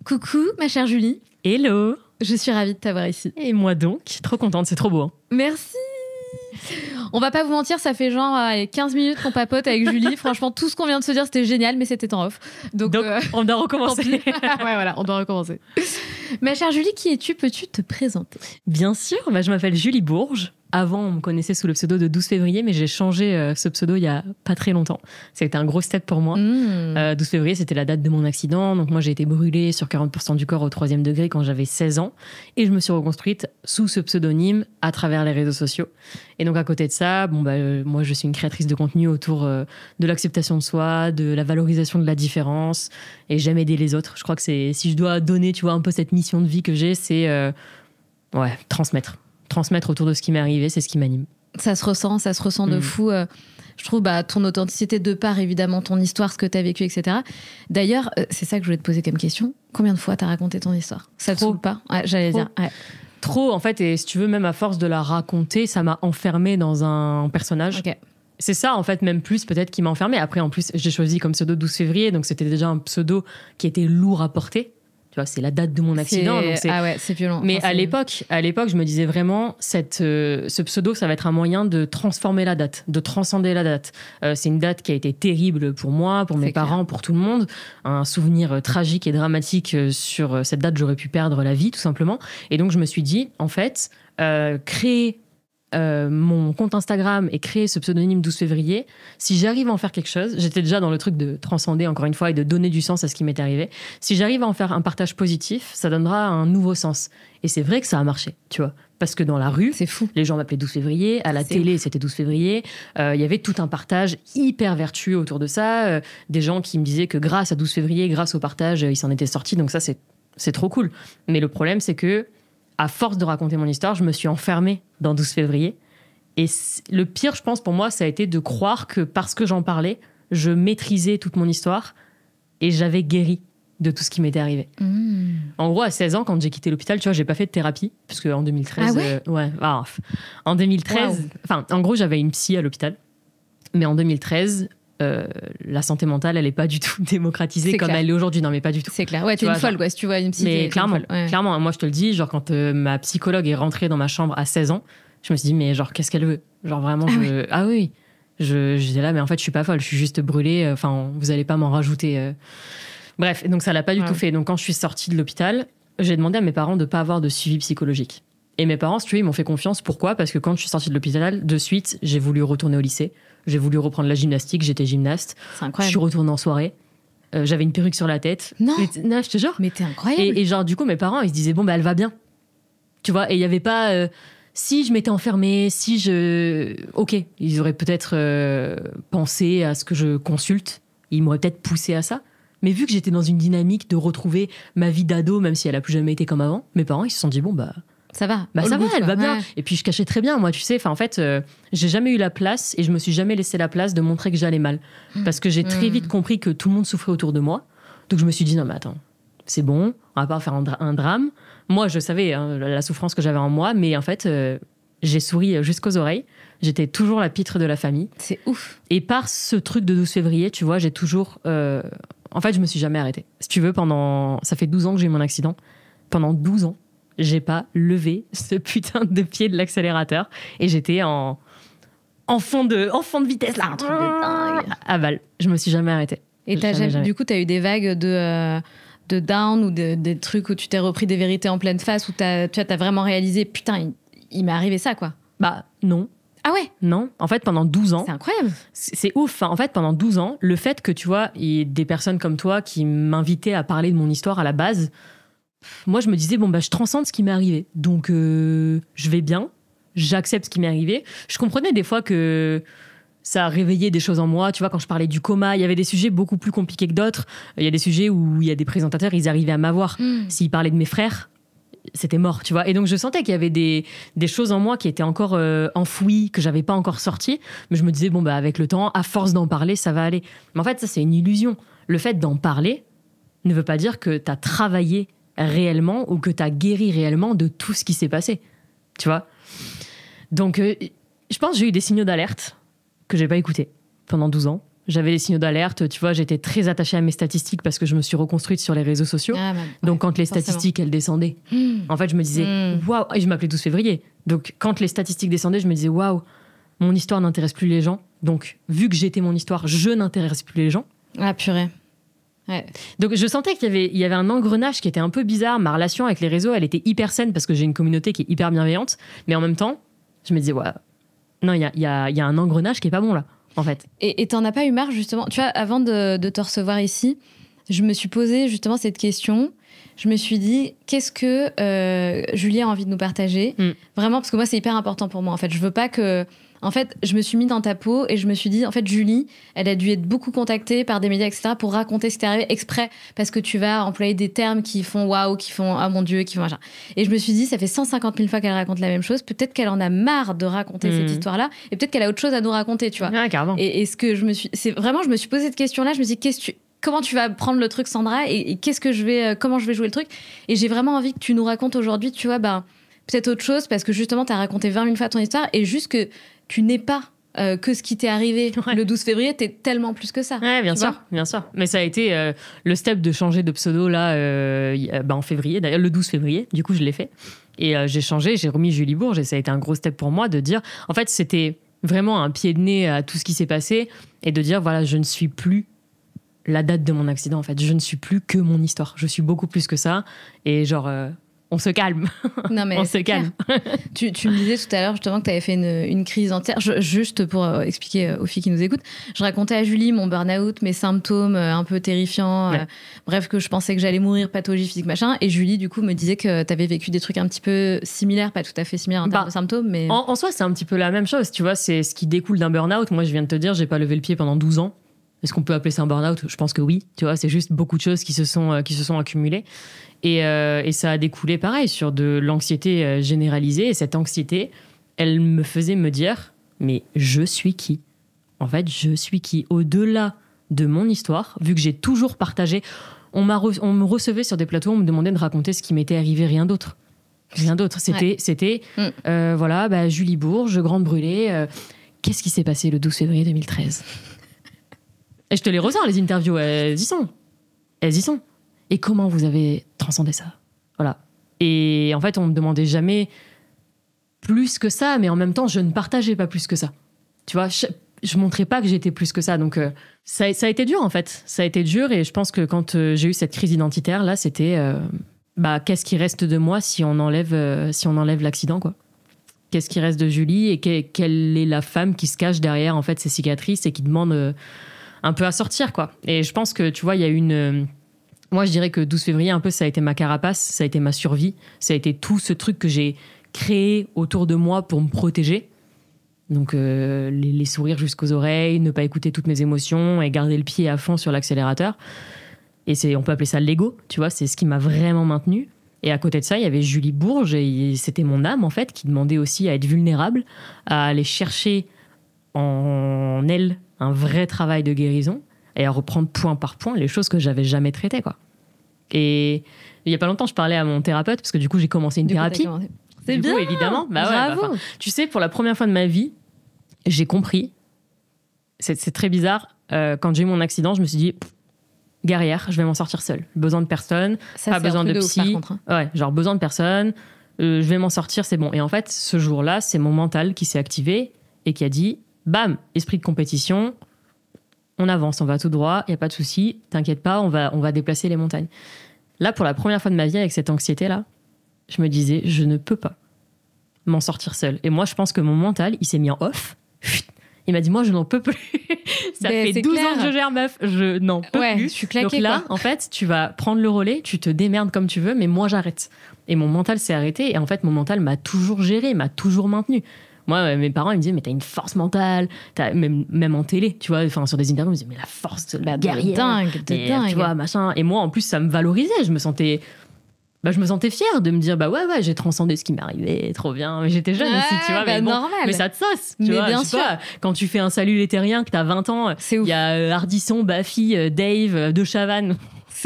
Coucou, ma chère Julie. Hello. Je suis ravie de t'avoir ici. Et moi donc, trop contente, c'est trop beau. Hein. Merci. On va pas vous mentir, ça fait genre 15 minutes qu'on papote avec Julie. Franchement, tout ce qu'on vient de se dire, c'était génial, mais c'était en off. Donc on doit recommencer. Ouais, voilà, on doit recommencer. Ma chère Julie, qui es-tu? Peux-tu te présenter? Bien sûr, je m'appelle Julie Bourges. Avant, on me connaissait sous le pseudo de 12 février, mais j'ai changé ce pseudo il y a pas très longtemps. C'était un gros step pour moi. 12 février, c'était la date de mon accident. Donc moi, j'ai été brûlée sur 40% du corps au 3e degré quand j'avais 16 ans. Et je me suis reconstruite sous ce pseudonyme à travers les réseaux sociaux. Et donc à côté de ça, moi, je suis une créatrice de contenu autour de l'acceptation de soi, de la valorisation de la différence. Et j'aime aider les autres. Je crois que si je dois donner, tu vois, un peu cette mission de vie que j'ai, c'est transmettre autour de ce qui m'est arrivé, c'est ce qui m'anime. Ça se ressent de fou. Je trouve ton authenticité de part, évidemment, ton histoire, ce que tu as vécu, etc. D'ailleurs, c'est ça que je voulais te poser comme question. Combien de fois tu as raconté ton histoire? Ça te saoule pas? Ouais, j'allais dire. Ouais. Trop, en fait, et si tu veux, même à force de la raconter, ça m'a enfermée dans un personnage. Okay. C'est ça, en fait, même plus peut-être qui m'a enfermée. Après, en plus, j'ai choisi comme pseudo 12 février, donc c'était déjà un pseudo qui était lourd à porter. Tu vois, c'est la date de mon accident. C'est violent. Mais à l'époque, je me disais vraiment, ce pseudo, ça va être un moyen de transformer la date, de transcender la date. C'est une date qui a été terrible pour moi, pour mes parents, pour tout le monde. Un souvenir tragique et dramatique sur cette date, j'aurais pu perdre la vie, tout simplement. Et donc, je me suis dit, en fait, créer mon compte Instagram et créer ce pseudonyme 12 février, si j'arrive à en faire quelque chose, j'étais déjà dans le truc de transcender encore une fois et de donner du sens à ce qui m'est arrivé, si j'arrive à en faire un partage positif, ça donnera un nouveau sens. Et c'est vrai que ça a marché, tu vois, parce que dans la rue, c'est fou. Les gens m'appelaient 12 février, à la télé c'était 12 février, il y avait tout un partage hyper vertueux autour de ça, des gens qui me disaient que grâce à 12 février, grâce au partage, ils s'en étaient sortis, donc ça c'est trop cool. Mais le problème c'est que à force de raconter mon histoire, je me suis enfermée dans 12 février. Et le pire, je pense, pour moi, ça a été de croire que parce que j'en parlais, je maîtrisais toute mon histoire et j'avais guéri de tout ce qui m'était arrivé. En gros, à 16 ans, quand j'ai quitté l'hôpital, tu vois, j'ai pas fait de thérapie, parce qu'en 2013... Ah ouais en 2013... Enfin, en gros, j'avais une psy à l'hôpital. Mais en 2013... la santé mentale, elle est pas du tout démocratisée comme elle est aujourd'hui. Non, mais pas du tout. C'est clair. Ouais, t'es une folle, quoi. Si tu vois une psy. Mais clairement, moi je te le dis, genre quand ma psychologue est rentrée dans ma chambre à 16 ans, je me suis dit, mais genre, qu'est-ce qu'elle veut? Genre vraiment, j'étais là, mais en fait, je suis pas folle, je suis juste brûlée. Enfin, vous allez pas m'en rajouter. Bref, donc ça l'a pas du tout fait. Donc quand je suis sortie de l'hôpital, j'ai demandé à mes parents de pas avoir de suivi psychologique. Et mes parents, si tu veux, ils m'ont fait confiance. Pourquoi? Parce que quand je suis sortie de l'hôpital, de suite, j'ai voulu retourner au lycée. J'ai voulu reprendre la gymnastique. J'étais gymnaste. C'est incroyable. Je suis retournée en soirée. J'avais une perruque sur la tête. Non, je te jure. Mais t'es incroyable. Et genre, du coup, mes parents, ils se disaient, bon, elle va bien. Tu vois, et il n'y avait pas... si je m'étais enfermée, Ok, ils auraient peut-être pensé à ce que je consulte. Ils m'auraient peut-être poussé à ça. Mais vu que j'étais dans une dynamique de retrouver ma vie d'ado, même si elle a plus jamais été comme avant, mes parents, ils se sont dit, bon, ça va. Ça va, elle va bien. Et puis je cachais très bien, moi, tu sais. En fait, j'ai jamais eu la place et je me suis jamais laissé la place de montrer que j'allais mal. Parce que j'ai très vite compris que tout le monde souffrait autour de moi. Donc je me suis dit, non, mais attends, c'est bon, on va pas faire un drame. Moi, je savais la souffrance que j'avais en moi, mais en fait, j'ai souri jusqu'aux oreilles. J'étais toujours la pitre de la famille. C'est ouf. Et par ce truc de 12 février, tu vois, j'ai toujours... En fait, je me suis jamais arrêtée. Si tu veux, ça fait 12 ans que j'ai eu mon accident. Pendant 12 ans, j'ai pas levé ce putain de pied de l'accélérateur et j'étais en fond de vitesse là, un truc de dingue. À Val, je me suis jamais arrêtée. Et du coup, t'as eu des vagues de down ou des trucs où tu t'es repris des vérités en pleine face où t'as vraiment réalisé putain, il m'est arrivé ça quoi. Non. Ah ouais? Non. En fait, pendant 12 ans... C'est incroyable. C'est ouf. En fait, pendant 12 ans, le fait que, tu vois, il y ait des personnes comme toi qui m'invitaient à parler de mon histoire à la base, moi, je me disais, je transcende ce qui m'est arrivé. Donc, je vais bien. J'accepte ce qui m'est arrivé. Je comprenais des fois que ça a réveillé des choses en moi. Tu vois, quand je parlais du coma, il y avait des sujets beaucoup plus compliqués que d'autres. Il y a des sujets où il y a des présentateurs, ils arrivaient à m'avoir. S'ils parlaient de mes frères, c'était mort, tu vois. Et donc, je sentais qu'il y avait des choses en moi qui étaient encore enfouies, que j'avais pas encore sorties. Mais je me disais, avec le temps, à force d'en parler, ça va aller. Mais en fait, ça, c'est une illusion. Le fait d'en parler, ne veut pas dire que tu as travaillé réellement ou que tu as guéri réellement de tout ce qui s'est passé. Tu vois ? Donc, je pense que j'ai eu des signaux d'alerte que j'ai pas écoutés pendant 12 ans. J'avais des signaux d'alerte, tu vois, j'étais très attachée à mes statistiques parce que je me suis reconstruite sur les réseaux sociaux. Donc, quand les statistiques, elles descendaient, en fait, je me disais, waouh, et je m'appelais 12 février. Donc, quand les statistiques descendaient, je me disais, waouh, mon histoire n'intéresse plus les gens. Donc, vu que j'étais mon histoire, je n'intéresse plus les gens. Ah, purée. Ouais. Donc, je sentais qu'il y avait un engrenage qui était un peu bizarre. Ma relation avec les réseaux, elle était hyper saine parce que j'ai une communauté qui est hyper bienveillante. Mais en même temps, je me disais, ouais, non, il y a un engrenage qui est pas bon là. En fait. Et t'en as pas eu marre, justement? Tu vois, avant de te recevoir ici, je me suis posé justement cette question. Je me suis dit, qu'est-ce que Julie a envie de nous partager? Vraiment, parce que moi, c'est hyper important pour moi. En fait, je veux pas que... En fait, je me suis mis dans ta peau et je me suis dit, en fait, Julie, elle a dû être beaucoup contactée par des médias, etc., pour raconter ce qui t'est arrivé exprès, parce que tu vas employer des termes qui font waouh, qui font ah mon Dieu, qui font machin. Et je me suis dit, ça fait 150 000 fois qu'elle raconte la même chose. Peut-être qu'elle en a marre de raconter cette histoire-là, et peut-être qu'elle a autre chose à nous raconter, tu vois. Ouais, carrément. Et ce que je me suis posé cette question-là. Je me suis dit, comment tu vas prendre le truc, Sandra, et comment je vais jouer le truc. Et j'ai vraiment envie que tu nous racontes aujourd'hui, tu vois, peut-être autre chose, parce que justement, tu as raconté 20 000 fois ton histoire, et juste que tu n'es pas que ce qui t'est arrivé le 12 février, t'es tellement plus que ça. Ouais, bien sûr. Mais ça a été le step de changer de pseudo là, en février, d'ailleurs le 12 février, du coup je l'ai fait. Et j'ai changé, j'ai remis Julie Bourges, et ça a été un gros step pour moi de dire, en fait c'était vraiment un pied de nez à tout ce qui s'est passé, et de dire voilà, je ne suis plus la date de mon accident, en fait. Je ne suis plus que mon histoire. Je suis beaucoup plus que ça. Et genre... on se calme. Non, mais on se calme. tu me disais tout à l'heure justement que tu avais fait une crise entière. Juste pour expliquer aux filles qui nous écoutent, je racontais à Julie mon burn-out, mes symptômes un peu terrifiants, bref, que je pensais que j'allais mourir, pathologie physique, machin. Et Julie, du coup, me disait que tu avais vécu des trucs un petit peu similaires, pas tout à fait similaires en termes de symptômes, mais... En soi, c'est un petit peu la même chose, tu vois, c'est ce qui découle d'un burn-out. Moi, je viens de te dire, j'ai pas levé le pied pendant 12 ans. Est-ce qu'on peut appeler ça un burn-out ? Je pense que oui, tu vois, c'est juste beaucoup de choses qui se sont accumulées. Et ça a découlé, pareil, sur de l'anxiété généralisée. Et cette anxiété, elle me faisait me dire, mais je suis qui ? En fait, je suis qui ? Au-delà de mon histoire, vu que j'ai toujours partagé, on me recevait sur des plateaux, on me demandait de raconter ce qui m'était arrivé, rien d'autre. Rien d'autre. C'était voilà, Julie Bourges, grande brûlée. Qu'est-ce qui s'est passé le 12 février 2013 ? Et je te les ressors, les interviews, elles y sont. Elles y sont. Et comment vous avez transcendé ça ? Voilà. Et en fait, on me demandait jamais plus que ça, mais en même temps, je ne partageais pas plus que ça. Tu vois, je montrais pas que j'étais plus que ça. Donc, ça a été dur, en fait. Ça a été dur, et je pense que quand j'ai eu cette crise identitaire, là, c'était... qu'est-ce qui reste de moi si on enlève l'accident, quoi ? Qu'est-ce qui reste de Julie, et quelle est la femme qui se cache derrière, en fait, ces cicatrices et qui demande... un peu à sortir, quoi. Et je pense que, tu vois, il y a une... Moi, je dirais que 12 février, un peu, ça a été ma carapace, ça a été ma survie, ça a été tout ce truc que j'ai créé autour de moi pour me protéger. Donc, les sourires jusqu'aux oreilles, ne pas écouter toutes mes émotions et garder le pied à fond sur l'accélérateur. Et on peut appeler ça l'ego, tu vois, c'est ce qui m'a vraiment maintenue. Et à côté de ça, il y avait Julie Bourges, et c'était mon âme, en fait, qui demandait aussi à être vulnérable, à aller chercher en elle un vrai travail de guérison et à reprendre point par point les choses que j'avais jamais traitées, quoi. Et il y a pas longtemps, je parlais à mon thérapeute parce que du coup, j'ai commencé une thérapie. C'est bien, évidemment. bravo. Tu sais, pour la première fois de ma vie, j'ai compris. C'est très bizarre. Quand j'ai eu mon accident, je me suis dit, guerrière, je vais m'en sortir seule. Besoin de personne, pas besoin de psy. Ouf, par contre, hein. Ouais, genre besoin de personne. Je vais m'en sortir, c'est bon. Et en fait, ce jour-là, c'est mon mental qui s'est activé et qui a dit, bam, esprit de compétition, on avance, on va tout droit, il n'y a pas de souci, t'inquiète pas, on va déplacer les montagnes. Là, pour la première fois de ma vie, avec cette anxiété-là, je me disais, je ne peux pas m'en sortir seule. Et moi, je pense que mon mental, il s'est mis en off. Il m'a dit, moi, je n'en peux plus. Ça fait 12 ans que je gère, meuf. Je n'en peux plus. Je suis claquée, donc là, quoi. en fait, tu vas prendre le relais, tu te démerdes comme tu veux, mais moi, j'arrête. Et mon mental s'est arrêté. Et en fait, mon mental m'a toujours géré, m'a toujours maintenu. Moi, mes parents, ils me disaient, mais t'as une force mentale, même en télé, tu vois, enfin, sur des interviews, ils me disaient, mais la force de la guerrière. De dingue. Tu vois, machin. Et moi, en plus, ça me valorisait. Je me sentais fière de me dire, ouais, j'ai transcendé ce qui m'arrivait, trop bien. Mais j'étais jeune aussi, tu vois. Mais bon, normal. Mais ça te sauce, tu vois. Bien sûr. Pas, quand tu fais un salut les terriens, que t'as 20 ans, il y a Ardisson, Baffy, Dave, De Chavannes.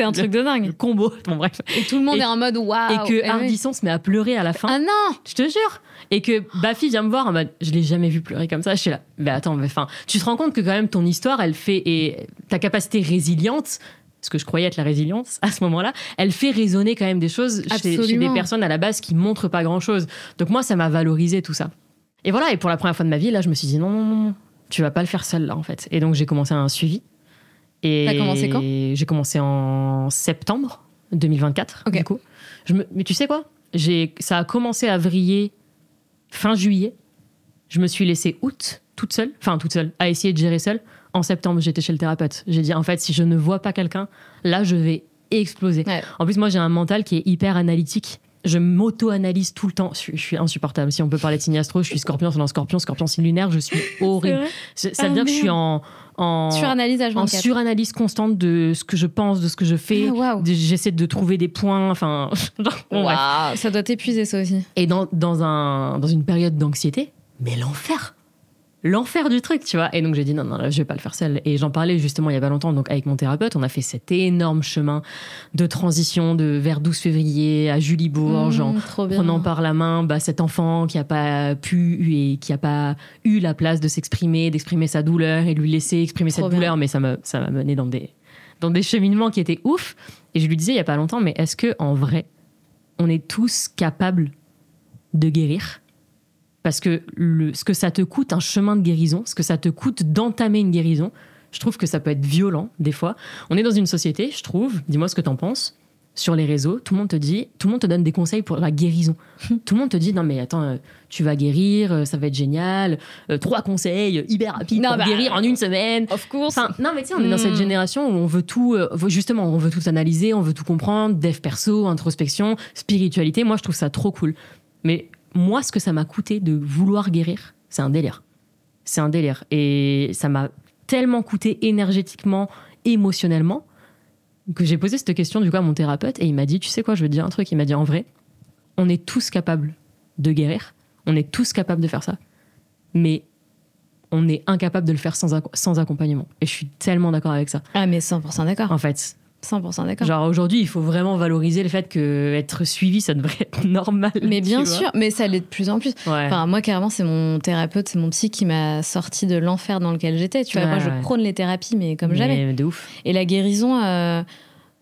C'est un truc de dingue. Le combo. Bon, bref. Et tout le monde est en mode waouh. Et que Ardisson se met à pleurer à la fin. Ah non! Je te jure. Et que Bafi vient me voir en mode, je l'ai jamais vu pleurer comme ça. Je suis là. Mais attends, tu te rends compte que quand même ton histoire, elle fait, et ta capacité résiliente, ce que je croyais être la résilience à ce moment-là, elle fait résonner quand même des choses chez des personnes à la base qui montrent pas grand-chose. Donc moi, ça m'a valorisé tout ça. Et voilà, et pour la première fois de ma vie, là, je me suis dit non, tu vas pas le faire seule là en fait. Et donc j'ai commencé un suivi. Et t'as commencé quand? J'ai commencé en septembre 2024. Okay. Du coup. Mais tu sais quoi? Ça a commencé à vriller fin juillet. Je me suis laissée toute seule, à essayer de gérer seule. En septembre, j'étais chez le thérapeute. J'ai dit, en fait, si je ne vois pas quelqu'un, là, je vais exploser. Ouais. En plus, moi, j'ai un mental qui est hyper analytique. Je m'auto-analyse tout le temps. Je suis insupportable. Si on peut parler de signe astro, je suis scorpion, scorpion signe lunaire, je suis horrible. Ça veut dire que je suis en suranalyse constante de ce que je pense, de ce que je fais. Ah, wow. J'essaie de trouver des points. Wow, ça doit t'épuiser, ça aussi. Et dans une période d'anxiété, mais l'enfer du truc, tu vois. Et donc j'ai dit non, là, je vais pas le faire seule. Et j'en parlais justement il y a pas longtemps, donc avec mon thérapeute, on a fait cet énorme chemin de transition vers 12 février à Julie Bourges, en prenant par la main cet enfant qui a pas pu et qui a pas eu la place de d'exprimer sa douleur et lui laisser exprimer cette douleur. Mais ça m'a mené dans des cheminements qui étaient ouf. Et je lui disais il y a pas longtemps, mais est-ce que en vrai, on est tous capables de guérir? Parce que ce que ça te coûte un chemin de guérison, ce que ça te coûte d'entamer une guérison, je trouve que ça peut être violent des fois. On est dans une société, je trouve, dis-moi ce que t'en penses, sur les réseaux, tout le monde te donne des conseils pour la guérison. Tout le monde te dit, non mais attends, tu vas guérir, ça va être génial, 3 conseils hyper rapides pour guérir en une semaine. Of course. Non mais tu sais, on est dans cette génération où on veut tout, on veut tout analyser, on veut tout comprendre, dev perso, introspection, spiritualité. Moi, je trouve ça trop cool. Mais moi, ce que ça m'a coûté de vouloir guérir, c'est un délire. C'est un délire. Et ça m'a tellement coûté énergétiquement, émotionnellement, que j'ai posé cette question du coup à mon thérapeute et il m'a dit, tu sais quoi, je veux te dire un truc. Il m'a dit, en vrai, on est tous capables de guérir, on est tous capables de faire ça, mais on est incapable de le faire sans accompagnement. Et je suis tellement d'accord avec ça. Ah mais 100% d'accord. En fait... 100% d'accord. Genre aujourd'hui, il faut vraiment valoriser le fait qu'être suivi, ça devrait être normal. Mais bien sûr, mais ça l'est de plus en plus. Ouais. Enfin, moi, carrément, c'est mon thérapeute, c'est mon psy qui m'a sorti de l'enfer dans lequel j'étais. Tu vois, moi, je prône les thérapies, mais comme jamais. De ouf. Et la guérison,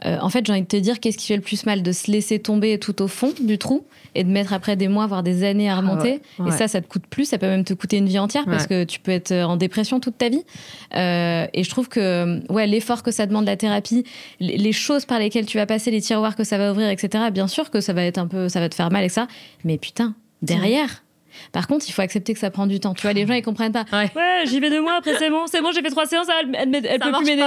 en fait, j'ai envie de te dire, qu'est-ce qui fait le plus mal? De se laisser tomber tout au fond du trou et de mettre après des mois, voire des années à remonter. Et ça te coûte plus, ça peut même te coûter une vie entière parce que tu peux être en dépression toute ta vie. Et je trouve que l'effort que ça demande la thérapie, les choses par lesquelles tu vas passer, les tiroirs que ça va ouvrir, etc., bien sûr que ça va te faire mal et ça. Mais putain, derrière... Par contre, il faut accepter que ça prend du temps. Tu vois, les gens, ils comprennent pas. Ouais, j'y vais 2 mois, après c'est bon, j'ai fait 3 séances, elle peut plus m'aider.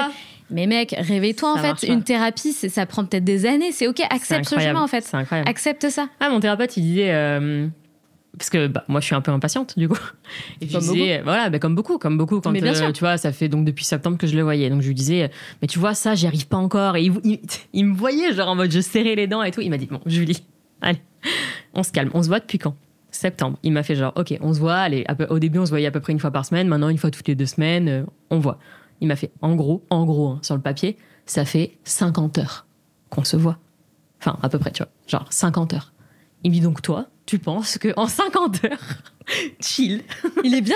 Mais mec, réveille-toi, en fait. Une thérapie, ça prend peut-être des années. C'est OK, accepte ce chemin, en fait. C'est incroyable. Accepte ça. Ah, mon thérapeute, il disait... parce que moi, je suis un peu impatiente, du coup. Et je disais, comme beaucoup. Quand, tu vois, ça fait donc depuis septembre que je le voyais. Donc, je lui disais, mais tu vois, ça, j'y arrive pas encore. Et il me voyait, genre en mode, je serrais les dents et tout. Il m'a dit, bon, Julie, allez, on se calme. On se voit depuis quand? Septembre. Il m'a fait genre, OK, on se voit. Allez, au début, on se voyait à peu près 1 fois par semaine. Maintenant, 1 fois toutes les 2 semaines, on voit. Il m'a fait, en gros, sur le papier, ça fait 50 heures qu'on se voit. Enfin, à peu près, tu vois. Genre 50 heures. Il me dit donc, toi, tu penses qu'en 50 heures, chill. Il est bien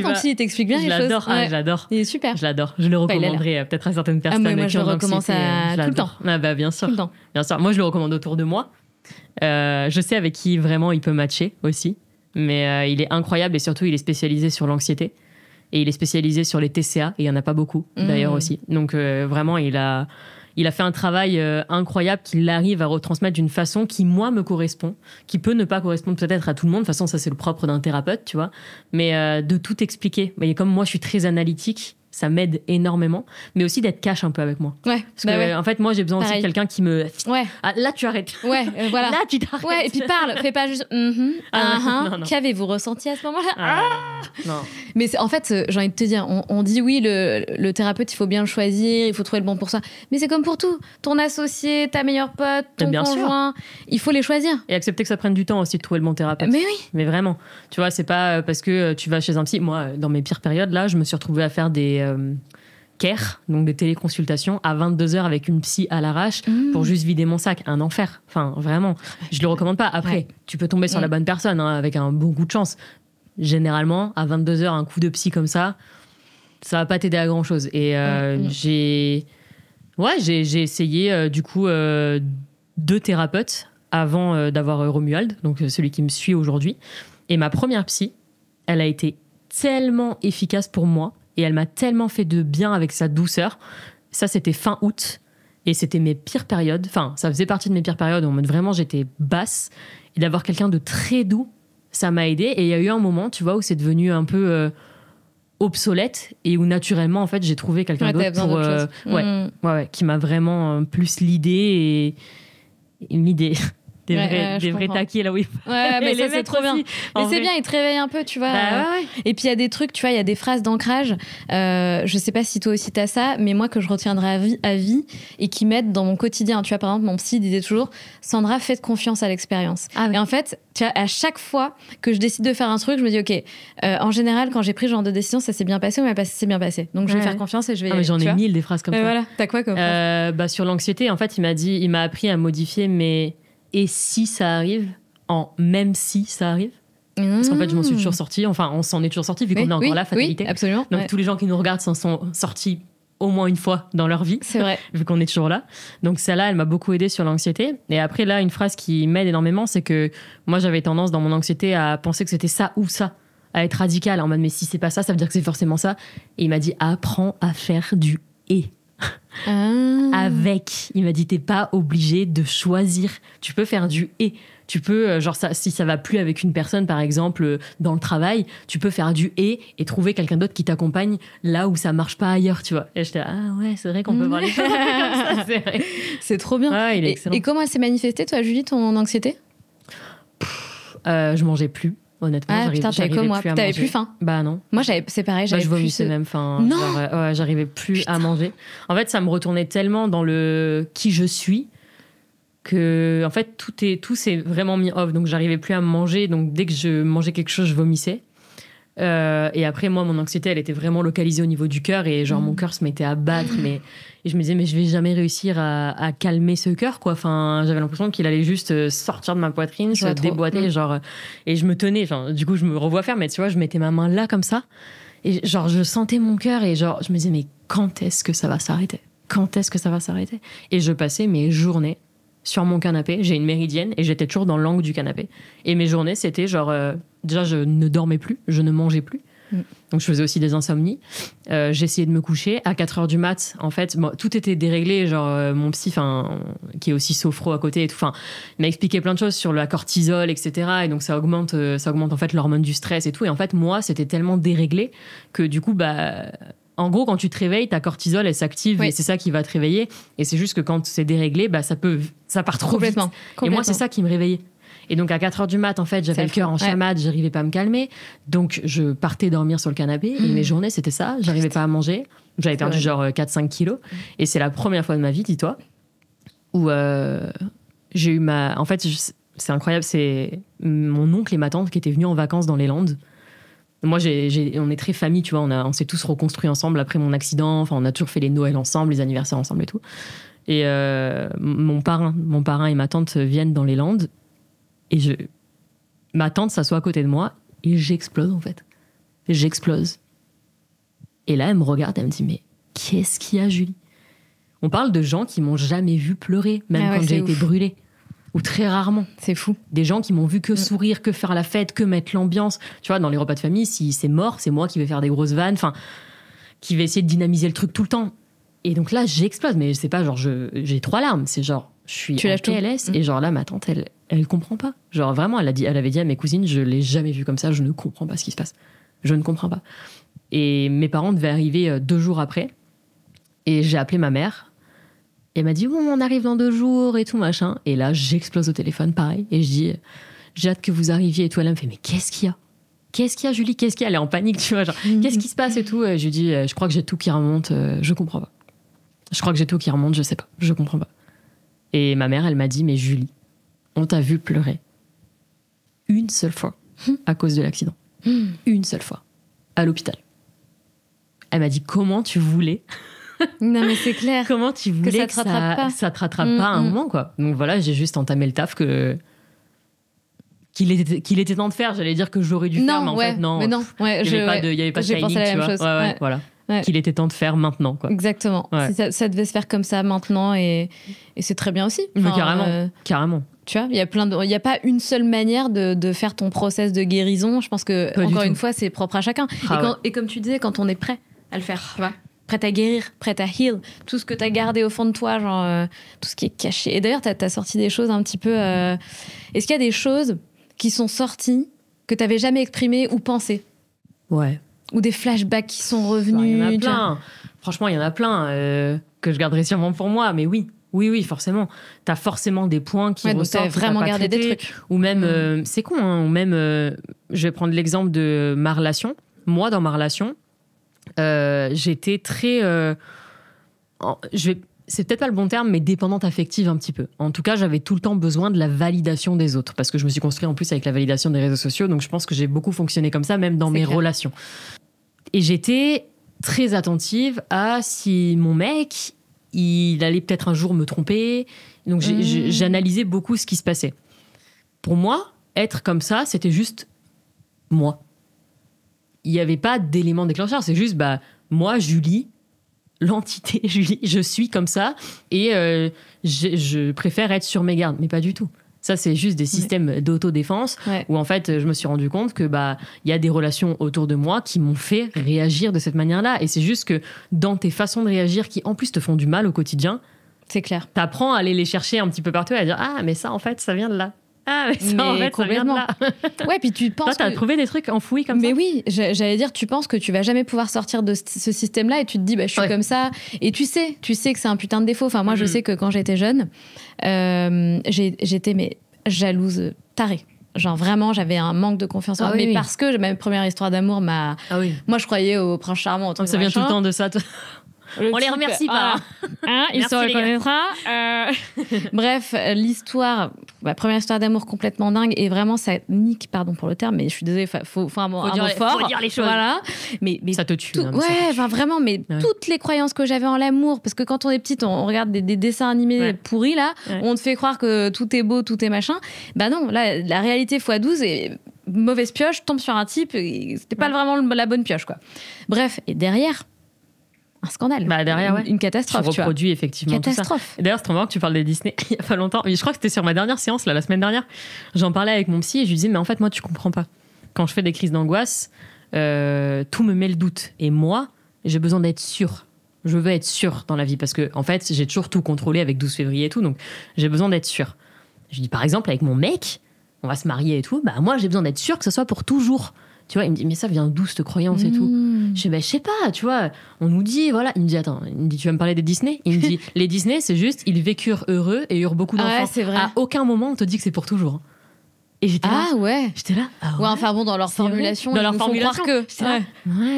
ton psy, il t'explique bien les choses. Je l'adore. Il est super. Je l'adore. Je le recommanderais peut-être à certaines personnes. Moi, je le recommande tout le temps. Ah bah, bien sûr. Tout le temps. Bien sûr. Moi, je le recommande autour de moi. Je sais avec qui vraiment il peut matcher aussi. Mais il est incroyable et surtout, il est spécialisé sur l'anxiété. Et il est spécialisé sur les TCA. Et il n'y en a pas beaucoup, d'ailleurs, aussi. Donc, vraiment, il a fait un travail incroyable qu'il arrive à retransmettre d'une façon qui, moi, me correspond, qui peut ne pas correspondre peut-être à tout le monde. De toute façon, ça, c'est le propre d'un thérapeute, tu vois. Mais de tout expliquer. Et comme moi, je suis très analytique, ça m'aide énormément. Mais aussi d'être cash un peu avec moi. Ouais. Parce que, en fait, moi, j'ai besoin aussi de quelqu'un qui me... Ouais. Ah, là, tu arrêtes. Ouais, voilà. Là, tu t'arrêtes. Ouais, et puis parle. Fais pas juste... Non. Qu'avez-vous ressenti à ce moment-là? Non. Mais en fait, j'ai envie de te dire, on dit oui, le thérapeute, il faut bien le choisir, il faut trouver le bon pour ça. Mais c'est comme pour tout. Ton associé, ta meilleure pote, ton conjoint, il faut les choisir. Et accepter que ça prenne du temps aussi de trouver le bon thérapeute. Mais oui. Mais vraiment. Tu vois, c'est pas parce que tu vas chez un psy. Moi, dans mes pires périodes, là, je me suis retrouvée à faire care, donc des téléconsultations à 22h avec une psy à l'arrache pour juste vider mon sac. Un enfer. Enfin, vraiment. Je le recommande pas. Après, tu peux tomber sur la bonne personne avec un bon coup de chance. Généralement, à 22h, un coup de psy comme ça va pas t'aider à grand chose. Et j'ai essayé du coup 2 thérapeutes avant d'avoir Romuald, donc celui qui me suit aujourd'hui. Et ma première psy, elle a été tellement efficace pour moi et elle m'a tellement fait de bien avec sa douceur. Ça, c'était fin août et c'était mes pires périodes. Enfin, ça faisait partie de mes pires périodes où vraiment j'étais basse. Et d'avoir quelqu'un de très doux, ça m'a aidée. Et il y a eu un moment, tu vois, où c'est devenu un peu obsolète et où naturellement, en fait, j'ai trouvé quelqu'un d'autre pour, qui m'a vraiment plus l'idée et une idée. Des vrais taquis là, oui. Ouais, mais ça, c'est trop bien. Mais c'est bien, il te réveille un peu, tu vois. Et puis il y a des trucs, tu vois, il y a des phrases d'ancrage. Je sais pas si toi aussi t'as ça, mais moi que je retiendrai à vie et qui m'aident dans mon quotidien. Tu vois, par exemple, mon psy disait toujours Sandra, faites confiance à l'expérience. Et en fait, tu vois, à chaque fois que je décide de faire un truc, je me dis ok, en général, quand j'ai pris ce genre de décision, ça s'est bien passé ou ça s'est bien passé. Donc je vais faire confiance et je vais. J'en ai 1000 des phrases comme ça. Voilà, t'as quoi comme phrase sur l'anxiété, en fait, il m'a appris à modifier mes. Et si ça arrive, même si ça arrive. Parce qu'en fait, je m'en suis toujours sortie. Enfin, on s'en est toujours sorti vu qu'on est encore là, fatalité. Oui, absolument. Donc, tous les gens qui nous regardent s'en sont sortis au moins une fois dans leur vie. C'est vrai. Vu qu'on est toujours là. Donc, celle-là, elle m'a beaucoup aidée sur l'anxiété. Et après, là, une phrase qui m'aide énormément, c'est que moi, j'avais tendance dans mon anxiété à penser que c'était ça ou ça. À être radical en mode, mais si c'est pas ça, ça veut dire que c'est forcément ça. Et il m'a dit, apprends à faire du « et ». Avec, il m'a dit, t'es pas obligé de choisir, tu peux faire du et, tu peux si ça va plus avec une personne par exemple dans le travail, tu peux faire du et trouver quelqu'un d'autre qui t'accompagne là où ça marche pas ailleurs, tu vois. Et j'étais c'est vrai qu'on peut voir les choses comme ça, c'est vrai. C'est trop bien. Il est excellent. Et comment elle s'est manifestée toi Julie, ton anxiété? Je mangeais plus. Honnêtement, t'avais comme moi, t'avais plus faim. Bah non. Moi, c'est pareil, j'avais je vomissais même faim. Non. J'arrivais plus à manger. En fait, ça me retournait tellement dans le qui je suis que, en fait, tout s'est vraiment mis off. Donc, j'arrivais plus à manger. Donc, dès que je mangeais quelque chose, je vomissais. Et après, moi, mon anxiété, elle était vraiment localisée au niveau du cœur et mon cœur se mettait à battre. Et je me disais, mais je vais jamais réussir à calmer ce cœur, quoi. Enfin, j'avais l'impression qu'il allait juste sortir de ma poitrine, se déboîter, et je me tenais, du coup, je me revois faire, mais tu vois, je mettais ma main là, comme ça. Et je sentais mon cœur et je me disais, mais quand est-ce que ça va s'arrêter? Quand est-ce que ça va s'arrêter? Et je passais mes journées sur mon canapé. J'ai une méridienne et j'étais toujours dans l'angle du canapé. Et mes journées, c'était déjà, je ne dormais plus, je ne mangeais plus. Donc, je faisais aussi des insomnies. J'essayais de me coucher. À 4h du mat, en fait, tout était déréglé. Mon psy, qui est aussi sophro à côté et tout, il m'a expliqué plein de choses sur la cortisol, etc. Et donc, ça augmente en fait l'hormone du stress et tout. Et en fait, moi, c'était tellement déréglé que du coup, en gros, quand tu te réveilles, ta cortisol, elle s'active et c'est ça qui va te réveiller. Et c'est juste que quand c'est déréglé, ça part trop vite. Et moi, c'est ça qui me réveillait. Et donc, à 4h du mat, en fait, j'avais le cœur en chamade, j'arrivais pas à me calmer. Donc, je partais dormir sur le canapé. Et mes journées, c'était ça. J'arrivais pas à manger. J'avais perdu 4-5 kilos. Et c'est la première fois de ma vie, dis-toi, où j'ai eu en fait, c'est incroyable, c'est mon oncle et ma tante qui étaient venus en vacances dans les Landes. Moi, on est très famille, tu vois. On s'est tous reconstruits ensemble après mon accident. Enfin, on a toujours fait les Noëls ensemble, les anniversaires ensemble et tout. Et mon parrain et ma tante viennent dans les Landes. Et ma tante s'assoit à côté de moi et j'explose, en fait. J'explose. Et là, elle me regarde, elle me dit, mais qu'est-ce qu'il y a, Julie? On parle de gens qui m'ont jamais vu pleurer, même quand j'ai été brûlée. Ou très rarement. C'est fou. Des gens qui m'ont vu que sourire, que faire la fête, que mettre l'ambiance. Tu vois, dans les repas de famille, si c'est mort, c'est moi qui vais faire des grosses vannes, qui vais essayer de dynamiser le truc tout le temps. Et donc là, j'explose. Mais c'est pas j'ai 3 larmes. C'est je suis en PLS. Et là, ma tante, elle comprend pas. Vraiment, elle avait dit à mes cousines, je l'ai jamais vue comme ça, je ne comprends pas ce qui se passe. Je ne comprends pas. Et mes parents devaient arriver 2 jours après. Et j'ai appelé ma mère. Et elle m'a dit, bon, on arrive dans 2 jours et tout, machin. Et là, j'explose au téléphone, pareil. Et je dis, j'ai hâte que vous arriviez et tout. Elle me fait, mais qu'est-ce qu'il y a? Qu'est-ce qu'il y a, Julie? Qu'est-ce qu'il y a? Elle est en panique, tu vois. Qu'est-ce qui se passe et tout? Je lui dis, je crois que j'ai tout qui remonte, je comprends pas. Je crois que j'ai tout qui remonte, je sais pas, je comprends pas. Et ma mère, elle m'a dit, mais Julie, on t'a vu pleurer une seule fois à cause de l'accident. Une seule fois. À l'hôpital. Elle m'a dit, comment tu voulais Non, mais c'est clair. Comment tu voulais que ça te rattrape pas à un moment, quoi. Donc voilà, j'ai juste entamé le taf qu'il était temps de faire. J'allais dire que j'aurais dû faire, mais en fait, non. Mais non. Ouais, il n'y avait pas de timing, tu vois. Ouais, voilà. Ouais. Qu'il était temps de faire maintenant, quoi. Exactement. Ouais. Si ça devait se faire comme ça maintenant, et c'est très bien aussi. Enfin, carrément. Tu vois, il y a pas une seule manière de faire ton process de guérison. Je pense que, encore une fois, c'est propre à chacun. Et comme tu disais, quand on est prêt à le faire, tu vois, prête à guérir, prête à heal, tout ce que tu as gardé au fond de toi, genre tout ce qui est caché. Et d'ailleurs, tu as sorti des choses un petit peu... Est-ce qu'il y a des choses qui sont sorties que tu n'avais jamais exprimées ou pensées? Ouais. Ou des flashbacks qui sont revenus? Il y en a plein. Franchement, il y en a plein que je garderai sûrement pour moi. Mais oui, forcément. Tu as forcément des points qui ressortent. Donc, tu as vraiment gardé des trucs. Ou même, c'est con, hein, ou même, je vais prendre l'exemple de ma relation. Moi, dans ma relation, j'étais très... c'est peut-être pas le bon terme, mais dépendante affective un petit peu. En tout cas, j'avais tout le temps besoin de la validation des autres, parce que je me suis construite en plus avec la validation des réseaux sociaux, donc je pense que j'ai beaucoup fonctionné comme ça, même dans mes relations. Et j'étais très attentive à si mon mec, il allait peut-être un jour me tromper. Donc j'analysais beaucoup ce qui se passait. Pour moi, être comme ça, c'était juste moi. Il n'y avait pas d'élément déclencheur, c'est juste moi, Julie, l'entité Julie, je suis comme ça et je préfère être sur mes gardes, mais pas du tout. Ça, c'est juste des systèmes d'autodéfense où en fait, je me suis rendu compte que y a des relations autour de moi qui m'ont fait réagir de cette manière-là. Et c'est juste que dans tes façons de réagir qui en plus te font du mal au quotidien, c'est clair. T'apprends à aller les chercher un petit peu partout et à dire ah mais ça en fait ça vient de là. Ah, mais ça, en fait, ça vient de là. Ouais, puis tu penses. Toi, t'as trouvé des trucs enfouis comme ça? Mais oui, j'allais dire, tu penses que tu vas jamais pouvoir sortir de ce système-là et tu te dis, je suis comme ça. Et tu sais que c'est un putain de défaut. Enfin, moi, je sais que quand j'étais jeune, j'étais jalouse, tarée. Genre vraiment, j'avais un manque de confiance en moi. Mais parce que ma première histoire d'amour m'a. Moi, je croyais au prince charmant. Ça vient tout le temps de ça. On les remercie pas. Il se reconnaîtra. Bref, l'histoire, ma première histoire d'amour complètement dingue et vraiment ça nique, pardon pour le terme, mais je suis désolée, faut un mot fort. Faut dire les choses. Voilà. Mais ça te tue. Vraiment, mais toutes les croyances que j'avais en l'amour, parce que quand on est petite, on regarde des dessins animés pourris là, on te fait croire que tout est beau, tout est machin. Non, là, la réalité x12 et mauvaise pioche, tombe sur un type, c'était pas vraiment la bonne pioche quoi. Bref, et derrière. Un scandale. Derrière, une catastrophe. Tu reproduis effectivement catastrophe. Tout ça. D'ailleurs, c'est trop marrant que tu parles des Disney il y a pas longtemps. Je crois que c'était sur ma dernière séance, la semaine dernière. J'en parlais avec mon psy et je lui disais, mais en fait, moi, tu comprends pas. Quand je fais des crises d'angoisse, tout me met le doute. Et moi, j'ai besoin d'être sûre. Je veux être sûre dans la vie parce que, en fait, j'ai toujours tout contrôlé avec 12 février et tout. Donc, j'ai besoin d'être sûre. Je dis, par exemple, avec mon mec, on va se marier et tout. Moi, j'ai besoin d'être sûre que ce soit pour toujours. Tu vois, il me dit, mais ça vient d'où cette croyance et tout? Je dis, je sais pas, tu vois, on nous dit, voilà. Il me dit, attends, tu vas me parler des Disney? Il me dit, les Disney, c'est juste, ils vécurent heureux et eurent beaucoup d'enfants. C'est vrai. À aucun moment, on te dit que c'est pour toujours. Et j'étais là. J'étais là. Enfin bon, dans leur formulation, dans leur formulation, croire que.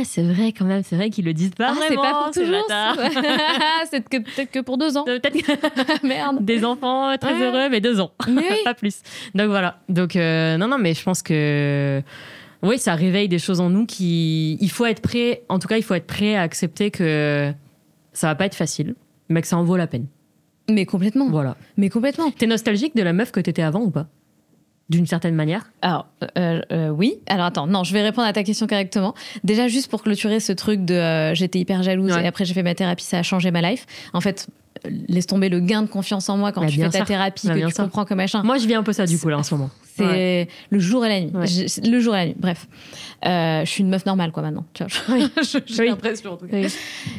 C'est vrai quand même, c'est vrai qu'ils le disent pas vraiment. C'est pas pour toujours. C'est peut-être que pour 2 ans. Peut-être merde. Des enfants très heureux, mais 2 ans. Pas plus. Donc voilà. Donc, non, mais je pense que. Oui, ça réveille des choses en nous il faut être prêt, en tout cas, il faut être prêt à accepter que ça va pas être facile, mais que ça en vaut la peine. Mais complètement. Voilà. Mais complètement. T'es nostalgique de la meuf que t'étais avant ou pas? D'une certaine manière? Alors, oui. Alors attends, non, je vais répondre à ta question correctement. Déjà, juste pour clôturer ce truc de j'étais hyper jalouse et après j'ai fait ma thérapie, ça a changé ma life. En fait, laisse tomber le gain de confiance en moi quand tu fais ta thérapie, que tu comprends que machin. Moi, je vis un peu ça du coup là en ce moment. C'est le jour et la nuit. Le jour et la nuit. Bref, je suis une meuf normale quoi maintenant. Tu vois, j'ai l'impression en tout cas.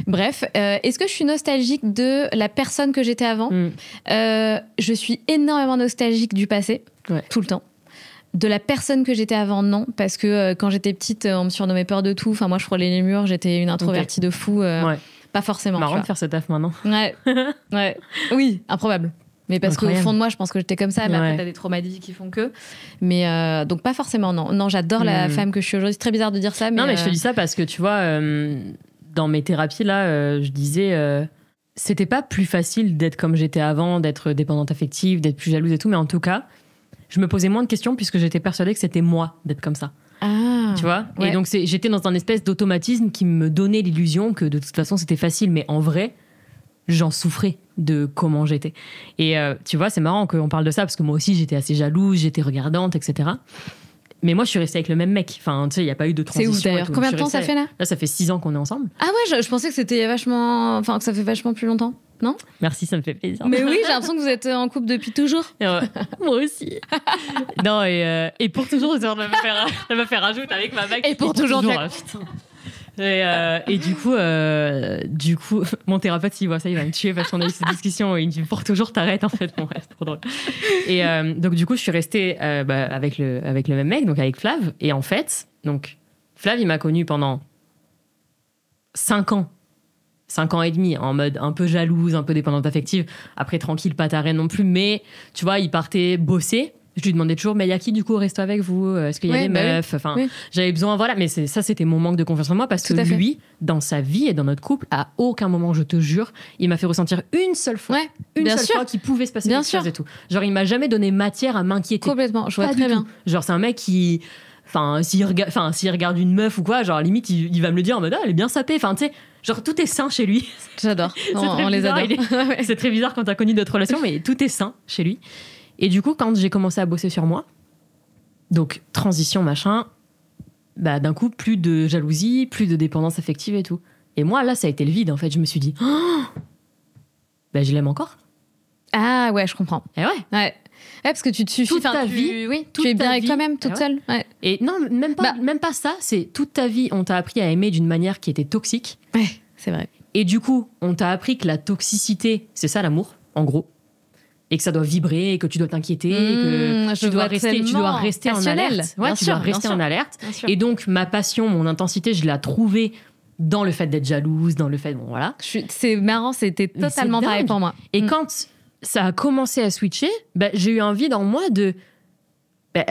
Bref, est-ce que je suis nostalgique de la personne que j'étais avant? Je suis énormément nostalgique du passé, tout le temps. De la personne que j'étais avant, non, parce que quand j'étais petite, on me surnommait peur de tout. Enfin, moi, je frôlais les murs, j'étais une introvertie de fou. Pas forcément. Marrant de faire ce taf maintenant. Oui, improbable. Mais parce qu'au fond de moi, je pense que j'étais comme ça. Mais après, t'as des traumas de vie qui font que. Mais donc, pas forcément, non. Non, j'adore la femme que je suis aujourd'hui. C'est très bizarre de dire ça. Mais non, mais je te dis ça parce que, tu vois, dans mes thérapies, là, je disais... c'était pas plus facile d'être comme j'étais avant, d'être dépendante affective, d'être plus jalouse et tout. Mais en tout cas, je me posais moins de questions puisque j'étais persuadée que c'était moi d'être comme ça. Ah, tu vois. ouais. Et donc j'étais dans un espèce d'automatisme qui me donnait l'illusion que de toute façon c'était facile, mais en vrai j'en souffrais de comment j'étais. Et tu vois, c'est marrant qu'on parle de ça parce que moi aussi j'étais assez jalouse, j'étais regardante, etc. Mais moi je suis restée avec le même mec. Enfin, tu sais, il n'y a pas eu de transition. C'est où d'ailleurs? Combien de temps ça fait là? Là, ça fait 6 ans qu'on est ensemble. Ah ouais, je pensais que c'était vachement, enfin que ça fait vachement plus longtemps. Non? Merci, ça me fait plaisir. Mais oui, j'ai l'impression que vous êtes en couple depuis toujours. Ouais, moi aussi. Non, et pour toujours, ça va faire rajouter avec ma mec. Et pour toujours, putain. Et du coup, mon thérapeute, s'il voit ça, il va me tuer parce qu'on a eu cette discussion. Il me dit pour toujours, t'arrêtes en fait. Bon, ouais, c'est trop drôle. Et donc, du coup, je suis restée avec le même mec, donc avec Flav. Et en fait, donc, Flav, il m'a connue pendant 5 ans. 5 ans et demi, en mode un peu jalouse, un peu dépendante affective. Après, tranquille, pas tarée non plus. Mais, tu vois, il partait bosser. Je lui demandais toujours, mais il y a qui du coup au resto avec vous? Est-ce qu'il y a des meufs? Enfin, j'avais besoin, voilà. Mais ça, c'était mon manque de confiance en moi parce que lui, dans sa vie et dans notre couple, à aucun moment, je te jure, il m'a fait ressentir une seule fois, fois qu'il pouvait se passer quelque chose et tout. Genre, il m'a jamais donné matière à m'inquiéter. Complètement, je vois très bien. Genre, c'est un mec qui, s'il regarde une meuf ou quoi, genre limite, il va me le dire en mode, elle est bien sapée. Enfin, tu sais. Genre, tout est sain chez lui. J'adore. On les adore. C'est très bizarre quand t'as connu d'autres relations, mais tout est sain chez lui. Et du coup, quand j'ai commencé à bosser sur moi, donc transition, machin, bah, d'un coup, plus de jalousie, plus de dépendance affective et tout. Et moi, là, ça a été le vide, en fait. Je me suis dit, bah, je l'aime encore. Ah ouais, je comprends. Et ouais. Ouais, parce que tu te suffis. Toute ta vie. Oui, tu es bien avec toi-même, toute seule. Ouais. Et non, même pas ça. C'est toute ta vie, on t'a appris à aimer d'une manière qui était toxique. Ouais, c'est vrai. Et du coup, on t'a appris que la toxicité, c'est ça l'amour, en gros. Et que ça doit vibrer, et que tu dois t'inquiéter, et que tu dois rester en alerte. Ouais, tu dois rester en alerte. Et donc, ma passion, mon intensité, je l'ai trouvée dans le fait d'être jalouse, dans le fait... Bon, voilà. C'est marrant, c'était totalement pareil pour moi. Et quand ça a commencé à switcher, bah, j'ai eu envie dans moi de... Bah,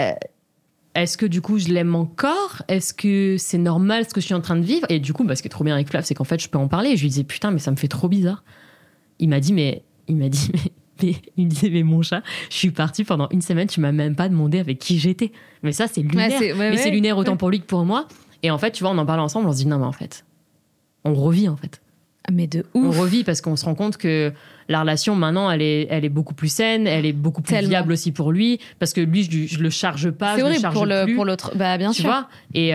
est-ce que du coup, je l'aime encore? Est-ce que c'est normal ce que je suis en train de vivre? Et du coup, bah, ce qui est trop bien avec Flav, c'est qu'en fait, je peux en parler. Et je lui disais, putain, mais ça me fait trop bizarre. Il me disait, mais mon chat, je suis partie pendant 1 semaine, tu m'as même pas demandé avec qui j'étais. Mais ça, c'est lunaire. C'est lunaire autant pour lui que pour moi. Et en fait, tu vois, on en parlait ensemble, on se dit, non, mais en fait, on revit, en fait. Mais de ouf. On revit parce qu'on se rend compte que la relation, maintenant, elle est beaucoup plus saine, elle est beaucoup plus viable aussi pour lui, parce que lui, je le charge pas, je le charge plus. Pour l'autre, bah bien sûr. Tu vois. Et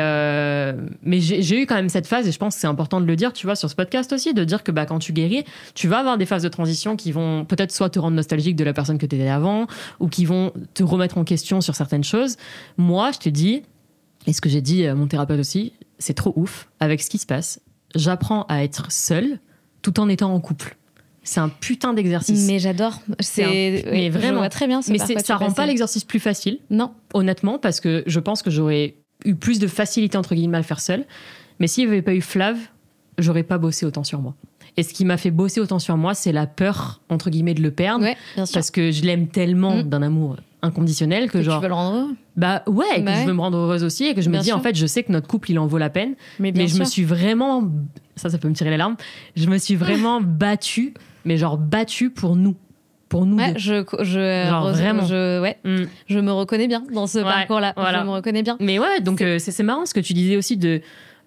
mais j'ai eu quand même cette phase, et je pense que c'est important de le dire, tu vois, sur ce podcast aussi, de dire que bah, quand tu guéris, tu vas avoir des phases de transition qui vont peut-être soit te rendre nostalgique de la personne que tu étais avant, ou qui vont te remettre en question sur certaines choses. Moi, je te dis, et ce que j'ai dit à mon thérapeute aussi, c'est trop ouf avec ce qui se passe. J'apprends à être seule tout en étant en couple. C'est un putain d'exercice. Mais j'adore. Mais vraiment. Je vois très bien. Mais ça rend pas l'exercice plus facile. Non. Honnêtement, parce que je pense que j'aurais eu plus de facilité, entre guillemets, à le faire seule. Mais s'il n'y avait pas eu Flav, j'aurais pas bossé autant sur moi. Et ce qui m'a fait bosser autant sur moi, c'est la peur, entre guillemets, de le perdre. Ouais, bien sûr. Parce que je l'aime tellement d'un amour inconditionnel que genre... Tu veux le rendre heureux. Bah ouais, que je veux me rendre heureuse aussi et que je me dis, en fait, je sais que notre couple, il en vaut la peine. Mais je me suis vraiment... Ça peut me tirer les larmes. Je me suis vraiment battue, mais genre battue pour nous. Pour nous deux. Vraiment. Je me reconnais bien dans ce parcours-là. Voilà. Je me reconnais bien. Mais ouais, donc c'est marrant ce que tu disais aussi de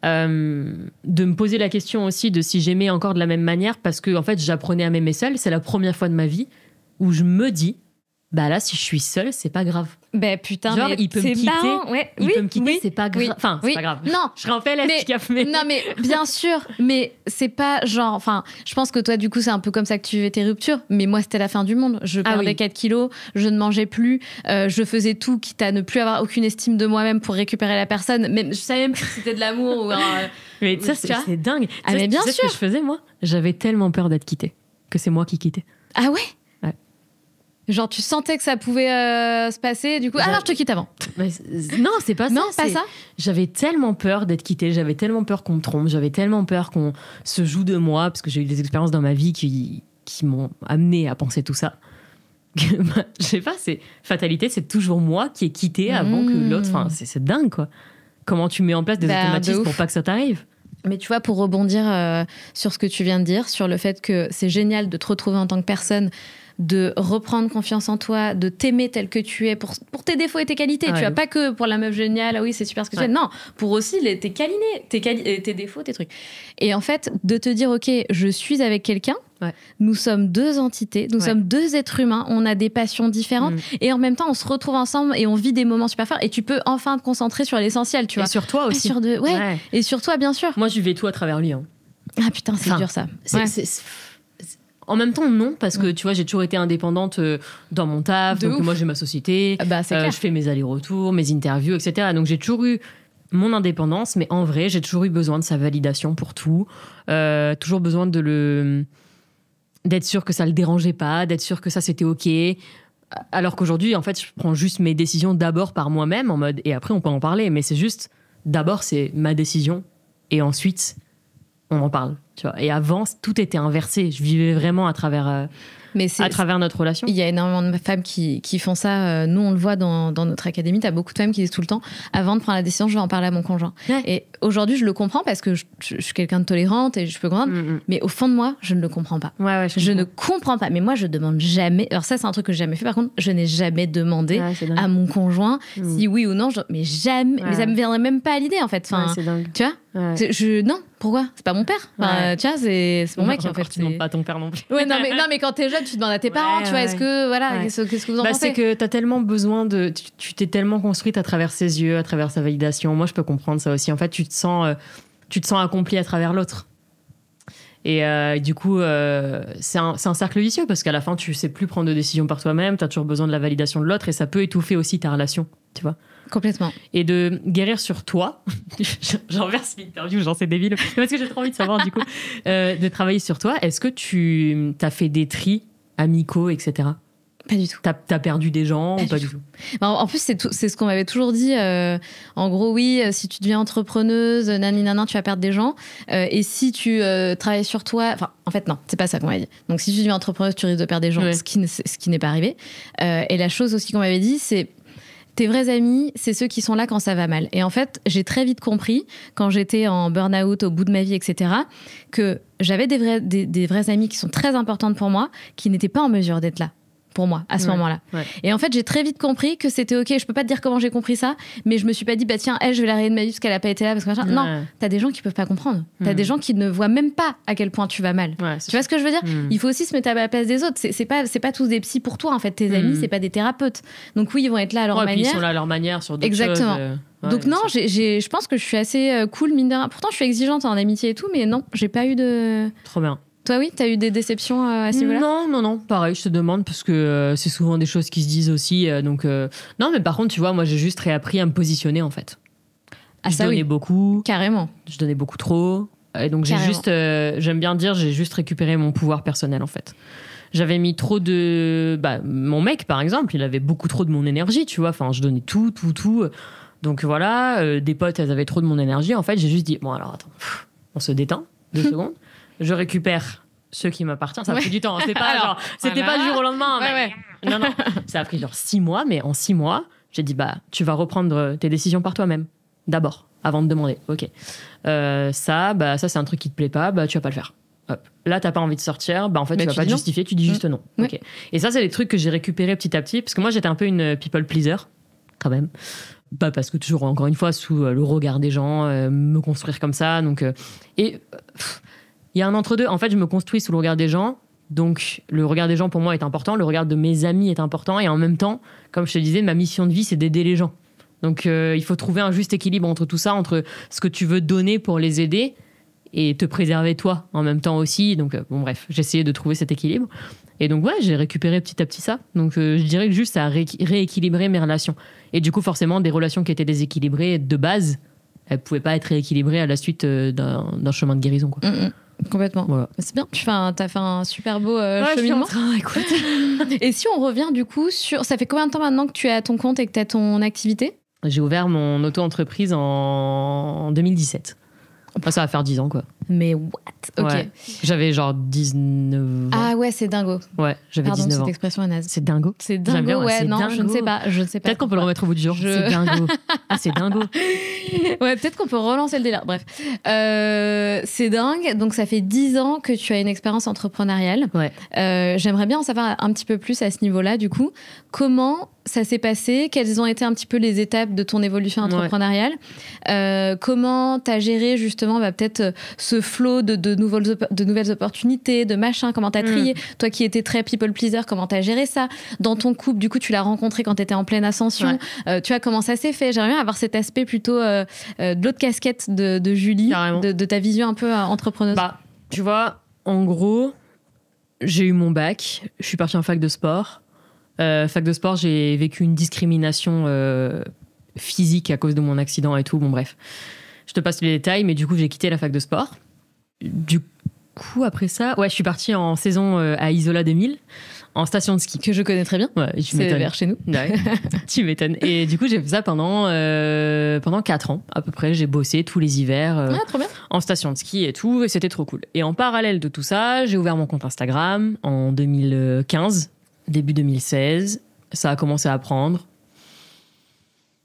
me poser la question aussi de si j'aimais encore de la même manière, parce que en fait, j'apprenais à m'aimer seule. C'est la première fois de ma vie où je me dis, bah là, si je suis seule, c'est pas grave. Ben putain, genre, mais il peut me quitter, peut me quitter, c'est pas grave. Enfin, c'est pas grave. Non, je serais en PLS, mais... Non, mais bien sûr, mais c'est pas genre... Enfin, je pense que toi, du coup, c'est un peu comme ça que tu vivais tes ruptures, mais moi, c'était la fin du monde. Je perdais 4 kilos, je ne mangeais plus, je faisais tout, quitte à ne plus avoir aucune estime de moi-même pour récupérer la personne. Même, je savais même plus si c'était de l'amour ou... mais ça, c'est dingue. Ah, mais bien sûr. Ce que je faisais, moi, j'avais tellement peur d'être quittée, que c'est moi qui quittais. Ah ouais? Genre, tu sentais que ça pouvait se passer, du coup... Alors, je te quitte avant. Non, c'est pas ça. Non, pas ça. J'avais tellement peur d'être quittée, j'avais tellement peur qu'on me trompe, j'avais tellement peur qu'on se joue de moi, parce que j'ai eu des expériences dans ma vie qui m'ont amené à penser tout ça. Je sais pas, c'est fatalité, c'est toujours moi qui ai quitté avant que l'autre... Enfin, c'est dingue, quoi. Comment tu mets en place des automatismes pour pas que ça t'arrive? Mais tu vois, pour rebondir sur ce que tu viens de dire, sur le fait que c'est génial de te retrouver en tant que personne... de reprendre confiance en toi, de t'aimer tel que tu es pour tes défauts et tes qualités. Tu vois, pas que pour la meuf géniale, ah oui, c'est super ce que tu fais. Non, pour aussi tes qualités, tes défauts, tes trucs. Et en fait, de te dire, ok, je suis avec quelqu'un, nous sommes deux entités, nous sommes deux êtres humains, on a des passions différentes et en même temps, on se retrouve ensemble et on vit des moments super forts et tu peux enfin te concentrer sur l'essentiel, tu vois. Et sur toi aussi. Et sur toi, bien sûr. Moi, je vivais tout à travers lui. Hein. Ah putain, c'est dur ça. En même temps, non, parce que tu vois, j'ai toujours été indépendante dans mon taf. Donc moi, j'ai ma société, je fais mes allers-retours, mes interviews, etc. Donc j'ai toujours eu mon indépendance, mais en vrai, j'ai toujours eu besoin de sa validation pour tout. Toujours besoin d'être sûr que ça le dérangeait pas, d'être sûr que ça c'était ok. Alors qu'aujourd'hui, en fait, je prends juste mes décisions d'abord par moi-même, en mode, et après on peut en parler, mais c'est juste, d'abord c'est ma décision, et ensuite on en parle, tu vois. Et avant, tout était inversé. Je vivais vraiment à travers notre relation. Il y a énormément de femmes qui font ça. Nous, on le voit dans notre académie. Tu as beaucoup de femmes qui disent tout le temps, avant de prendre la décision, je vais en parler à mon conjoint. Et aujourd'hui, je le comprends parce que je suis quelqu'un de tolérante et je peux comprendre. Mais au fond de moi, je ne le comprends pas. Je ne comprends pas. Mais moi, je demande jamais. Alors ça, c'est un truc que j'ai jamais fait. Par contre, je n'ai jamais demandé à mon conjoint si oui ou non. Mais jamais. Mais ça me viendrait même pas à l'idée, en fait. Enfin, c'est dingue. Tu vois non, pourquoi? C'est pas mon père. Enfin, tu vois, c'est mon mec, en fait. Tu demandes pas à ton père non plus. Non, mais quand t'es jeune, tu demandes à tes parents, tu vois, est-ce que, qu'est-ce que vous en pensez? C'est que t'as tellement besoin tu t'es tellement construite à travers ses yeux, à travers sa validation. Moi, je peux comprendre ça aussi. En fait, tu te sens accompli à travers l'autre. Et du coup, c'est un cercle vicieux parce qu'à la fin, tu sais plus prendre de décisions par toi-même, t'as toujours besoin de la validation de l'autre et ça peut étouffer aussi ta relation, tu vois. Complètement. Et de guérir sur toi, j'enverse l'interview, j'en sais débile, parce que j'ai trop envie de savoir du coup, de travailler sur toi. Est-ce que tu as fait des tris amicaux, etc.? Pas du tout. T'as perdu des gens ou pas du tout? En plus, c'est ce qu'on m'avait toujours dit. En gros, oui, si tu deviens entrepreneuse, nanan, tu vas perdre des gens. Et si tu travailles sur toi... Enfin, en fait, non, c'est pas ça qu'on m'avait dit. Donc, si tu deviens entrepreneuse, tu risques de perdre des gens, ce qui n'est pas arrivé. Et la chose aussi qu'on m'avait dit, c'est... Tes vrais amis, c'est ceux qui sont là quand ça va mal. Et en fait, j'ai très vite compris, quand j'étais en burn-out, au bout de ma vie, etc., que j'avais des vrais amis qui sont très importantes pour moi, qui n'étaient pas en mesure d'être là pour moi à ce moment-là. Et en fait, j'ai très vite compris que c'était ok. Je peux pas te dire comment j'ai compris ça, mais je me suis pas dit, bah tiens, elle, je vais la rayer de ma vie parce qu'elle a pas été là. Parce que non, t'as des gens qui peuvent pas comprendre. T'as des gens qui ne voient même pas à quel point tu vas mal. Tu vois ce que je veux dire? Il faut aussi se mettre à la place des autres. C'est pas tous des psys pour toi, en fait. Tes amis, c'est pas des thérapeutes. Donc oui, ils vont être là à leur manière. Puis ils sont là à leur manière sur d'autres Exactement. choses. Donc non, je pense que je suis assez cool, mine de rien. Pourtant, je suis exigeante en amitié et tout, mais non, j'ai pas eu de... Trop bien. Toi, oui, t'as eu des déceptions à ce niveau-là? Non, pareil, je te demande parce que c'est souvent des choses qui se disent aussi. Non, mais par contre, tu vois, moi, j'ai juste réappris à me positionner, en fait. Je donnais beaucoup. Carrément. Je donnais beaucoup trop. Et donc, j'aime bien dire, j'ai juste récupéré mon pouvoir personnel, en fait. J'avais mis trop de... mon mec, par exemple, il avait beaucoup trop de mon énergie, tu vois. Enfin, je donnais tout. Donc voilà, des potes, elles avaient trop de mon énergie. En fait, j'ai juste dit, bon, alors, attends, on se détend 2 secondes. Je récupère ceux qui m'appartiennent. Ça a pris du temps. C'était pas du jour au lendemain. Non. Ça a pris genre 6 mois. Mais en 6 mois, j'ai dit, tu vas reprendre tes décisions par toi-même. D'abord, avant de demander. Ok. Ça, c'est un truc qui te plaît pas. Tu vas pas le faire. Hop. Là, t'as pas envie de sortir. En fait, tu vas pas te justifier. Tu dis juste non. Ok. Et ça, c'est des trucs que j'ai récupérés petit à petit. Parce que moi, j'étais un peu une people pleaser. Quand même. Pas parce que toujours, encore une fois, sous le regard des gens, me construire comme ça. Donc, il y a un entre-deux. En fait, je me construis sous le regard des gens. Donc, le regard des gens, pour moi, est important. Le regard de mes amis est important. Et en même temps, comme je te disais, ma mission de vie, c'est d'aider les gens. Donc, il faut trouver un juste équilibre entre tout ça, entre ce que tu veux donner pour les aider et te préserver toi en même temps aussi. Donc, bref, j'ai essayé de trouver cet équilibre. Et donc, j'ai récupéré petit à petit ça. Donc, je dirais que juste, ça a rééquilibré mes relations. Et du coup, forcément, des relations qui étaient déséquilibrées de base, elles ne pouvaient pas être rééquilibrées à la suite d'un chemin de guérison, quoi. Complètement. Voilà. C'est bien. T'as fait un super beau cheminement. Écoute. Et si on revient du coup sur... Ça fait combien de temps maintenant que tu es à ton compte et que tu as ton activité? J'ai ouvert mon auto-entreprise en 2017. Enfin, ça va faire 10 ans, quoi. Mais what? Ok. Ouais. J'avais genre 19 ans. Ah ouais, c'est dingo. Ouais, j'avais 19 ans. Cette expression est naze. C'est dingo. C'est dingo, bien, ouais. c'est Non, dingo. je ne sais pas. Peut-être qu'on peut le remettre au bout du jour. C'est dingo. Ah, c'est dingo. Ouais, peut-être qu'on peut relancer le délire. Bref. C'est dingue. Donc, ça fait 10 ans que tu as une expérience entrepreneuriale. Ouais. J'aimerais bien en savoir un petit peu plus à ce niveau-là, du coup. Comment ça s'est passé? Quelles ont été un petit peu les étapes de ton évolution entrepreneuriale? Comment tu as géré justement peut-être ce flot de nouvelles opportunités, de machin? Comment tu as trié? Toi qui étais très people pleaser, comment tu as géré ça? Dans ton couple, du coup, tu l'as rencontré quand tu étais en pleine ascension. Ouais. Tu vois, comment ça s'est fait? J'aimerais bien avoir cet aspect plutôt de l'autre casquette de Julie, de ta vision un peu entrepreneuse. Bah, tu vois, en gros, j'ai eu mon bac, je suis partie en fac de sport. Fac de sport, j'ai vécu une discrimination physique à cause de mon accident et tout. Bon, bref. Je te passe les détails, mais du coup, j'ai quitté la fac de sport. Du coup, après ça, je suis partie en saison à Isola 2000, en station de ski. Que je connais très bien. Ouais, c'est vers chez nous. Ouais, tu m'étonnes. Et du coup, j'ai fait ça pendant 4 ans, à peu près. J'ai bossé tous les hivers trop bien. En station de ski et tout, et c'était trop cool. Et en parallèle de tout ça, j'ai ouvert mon compte Instagram en 2015. Début 2016, ça a commencé à prendre.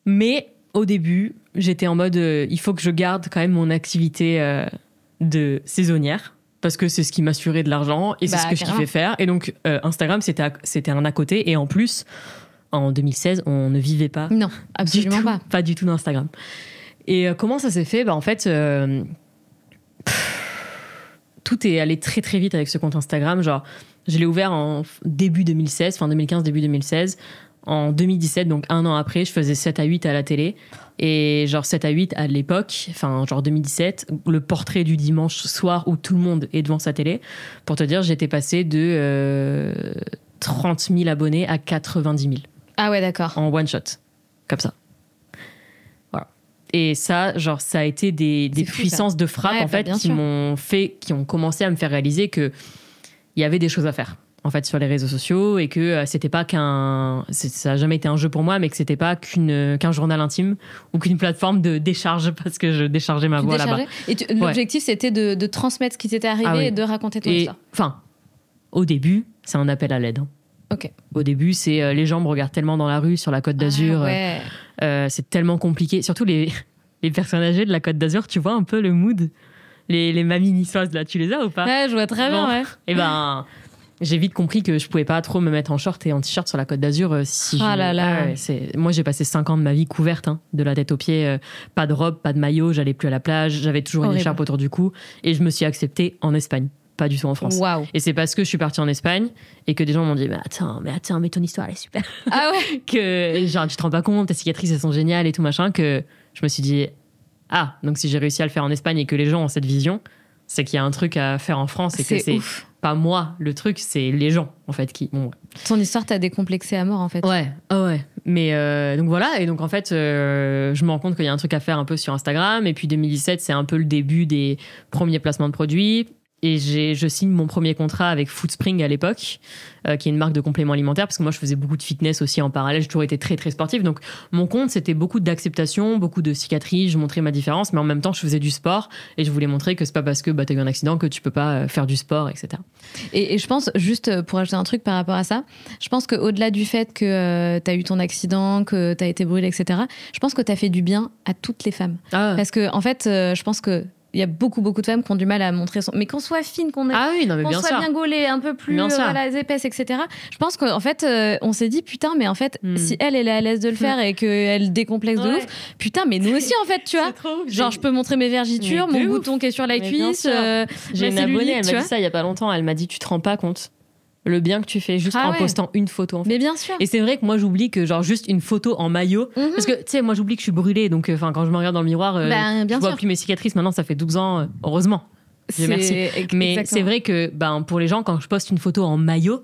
Mais au début, j'étais en mode il faut que je garde quand même mon activité de saisonnière parce que c'est ce qui m'assurait de l'argent et c'est ce que je kiffais faire. Et donc Instagram, c'était un à côté. Et en plus, en 2016, on ne vivait pas. Non, absolument pas. Pas du tout d'Instagram. Et comment ça s'est fait? En fait, tout est allé très très vite avec ce compte Instagram. Genre, je l'ai ouvert en début 2016, fin 2015, début 2016. En 2017, donc un an après, je faisais 7 à 8 à la télé. Et genre 7 à 8 à l'époque, enfin genre 2017, le portrait du dimanche soir où tout le monde est devant sa télé. Pour te dire, j'étais passée de 30 000 abonnés à 90 000. Ah ouais, d'accord. En one shot. Comme ça. Voilà. Et ça, genre, ça a été des puissances ça. De frappe, en fait, qui ont commencé à me faire réaliser que il y avait des choses à faire en fait sur les réseaux sociaux et que c'était pas ça a jamais été un jeu pour moi, mais que c'était pas qu'un journal intime ou qu'une plateforme de décharge parce que je déchargeais ma voix là-bas. Et l'objectif c'était de transmettre ce qui t'était arrivé et de raconter ton histoire. Enfin, au début, c'est un appel à l'aide. Ok. Au début, c'est les gens me regardent tellement dans la rue sur la Côte d'Azur, c'est tellement compliqué. Surtout les personnes âgées de la Côte d'Azur, tu vois un peu le mood. Les mamies niçoises, là, tu les as ou pas? Ouais, je vois très bien, ouais. Et ben, j'ai vite compris que je pouvais pas trop me mettre en short et en t-shirt sur la Côte d'Azur si moi, j'ai passé 5 ans de ma vie couverte, de la tête aux pieds, pas de robe, pas de maillot, j'allais plus à la plage, j'avais toujours une écharpe autour du cou et je me suis acceptée en Espagne, pas du tout en France. Wow. Et c'est parce que je suis partie en Espagne et que des gens m'ont dit mais attends, mais ton histoire elle est super. Ah ouais. Que genre tu te rends pas compte, tes cicatrices elles sont géniales et tout machin, que je me suis dit donc si j'ai réussi à le faire en Espagne et que les gens ont cette vision, c'est qu'il y a un truc à faire en France et que c'est pas moi le truc, c'est les gens en fait qui... Bon. Ton histoire t'a décomplexé à mort en fait. Ouais. Mais donc voilà, et donc en fait je me rends compte qu'il y a un truc à faire un peu sur Instagram et puis 2017 c'est un peu le début des premiers placements de produits. Et je signe mon premier contrat avec Foodspring à l'époque, qui est une marque de compléments alimentaires, parce que moi, je faisais beaucoup de fitness aussi en parallèle. J'ai toujours été très, très sportive. Donc, mon compte, c'était beaucoup d'acceptation, beaucoup de cicatrices. Je montrais ma différence, mais en même temps, je faisais du sport. Et je voulais montrer que c'est pas parce que tu as eu un accident que tu peux pas faire du sport, etc. Et je pense, juste pour ajouter un truc par rapport à ça, je pense qu'au-delà du fait que tu as eu ton accident, que tu as été brûlée, etc., je pense que tu as fait du bien à toutes les femmes. Parce que, en fait, je pense que il y a beaucoup de femmes qui ont du mal à montrer mais qu'on soit fine, qu'on soit bien gaulée, un peu plus épaisse, etc. Je pense qu'en fait, on s'est dit putain, mais en fait, si elle est à l'aise de le faire et qu'elle décomplexe de ouf, putain, mais nous aussi en fait, tu vois. Genre, je peux montrer mes vergitures, mon bouton qui est sur la cuisse. J'ai une abonnée, elle m'a dit ça il y a pas longtemps. Elle m'a dit tu te rends pas compte le bien que tu fais juste en postant une photo en fait. Mais bien sûr. Et c'est vrai que moi j'oublie que genre juste une photo en maillot, parce que tu sais, moi j'oublie que je suis brûlée, donc quand je me regarde dans le miroir, je vois plus mes cicatrices. Maintenant ça fait 12 ans, heureusement. Merci. Mais c'est vrai que pour les gens, quand je poste une photo en maillot,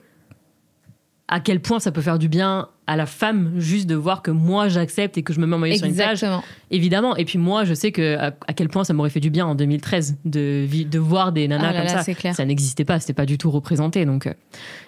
à quel point ça peut faire du bien à la femme juste de voir que moi j'accepte et que je me mets en maillot sur une plage. Évidemment. Et puis moi je sais que à quel point ça m'aurait fait du bien en 2013 de voir des nanas comme ça. Clair. Ça n'existait pas, c'était pas du tout représenté. Donc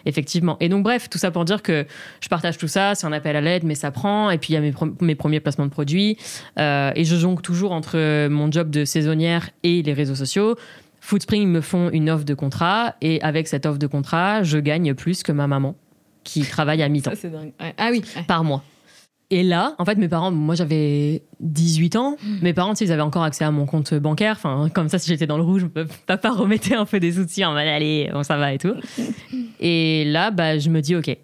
effectivement. Et donc bref, tout ça pour dire que je partage tout ça, c'est un appel à l'aide, mais ça prend. Et puis il y a mes premiers placements de produits. Et je jongle toujours entre mon job de saisonnière et les réseaux sociaux. Foodspring me font une offre de contrat et avec cette offre de contrat, je gagne plus que ma maman qui travaille à mi-temps. Ça, c'est dingue. Ouais. Ah oui. Ouais. Par mois. Et là, en fait, mes parents, moi j'avais 18 ans, mes parents, ils avaient encore accès à mon compte bancaire. Enfin, comme ça, si j'étais dans le rouge, papa remettait un peu des outils en mode allez, bon, ça va et tout. Et là, bah, je me dis, ok,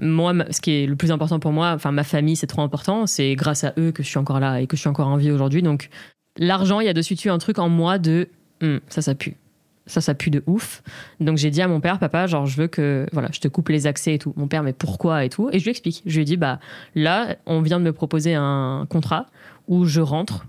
moi, ce qui est le plus important pour moi, enfin, ma famille, c'est trop important. C'est grâce à eux que je suis encore là et que je suis encore en vie aujourd'hui. Donc, l'argent, il y a de suite eu un truc en moi de ça pue. Ça pue de ouf. Donc j'ai dit à mon père, papa, genre je veux que voilà, je te coupe les accès et tout. Mon père, mais pourquoi et tout. Et je lui explique. Je lui ai dit, bah là, on vient de me proposer un contrat où je rentre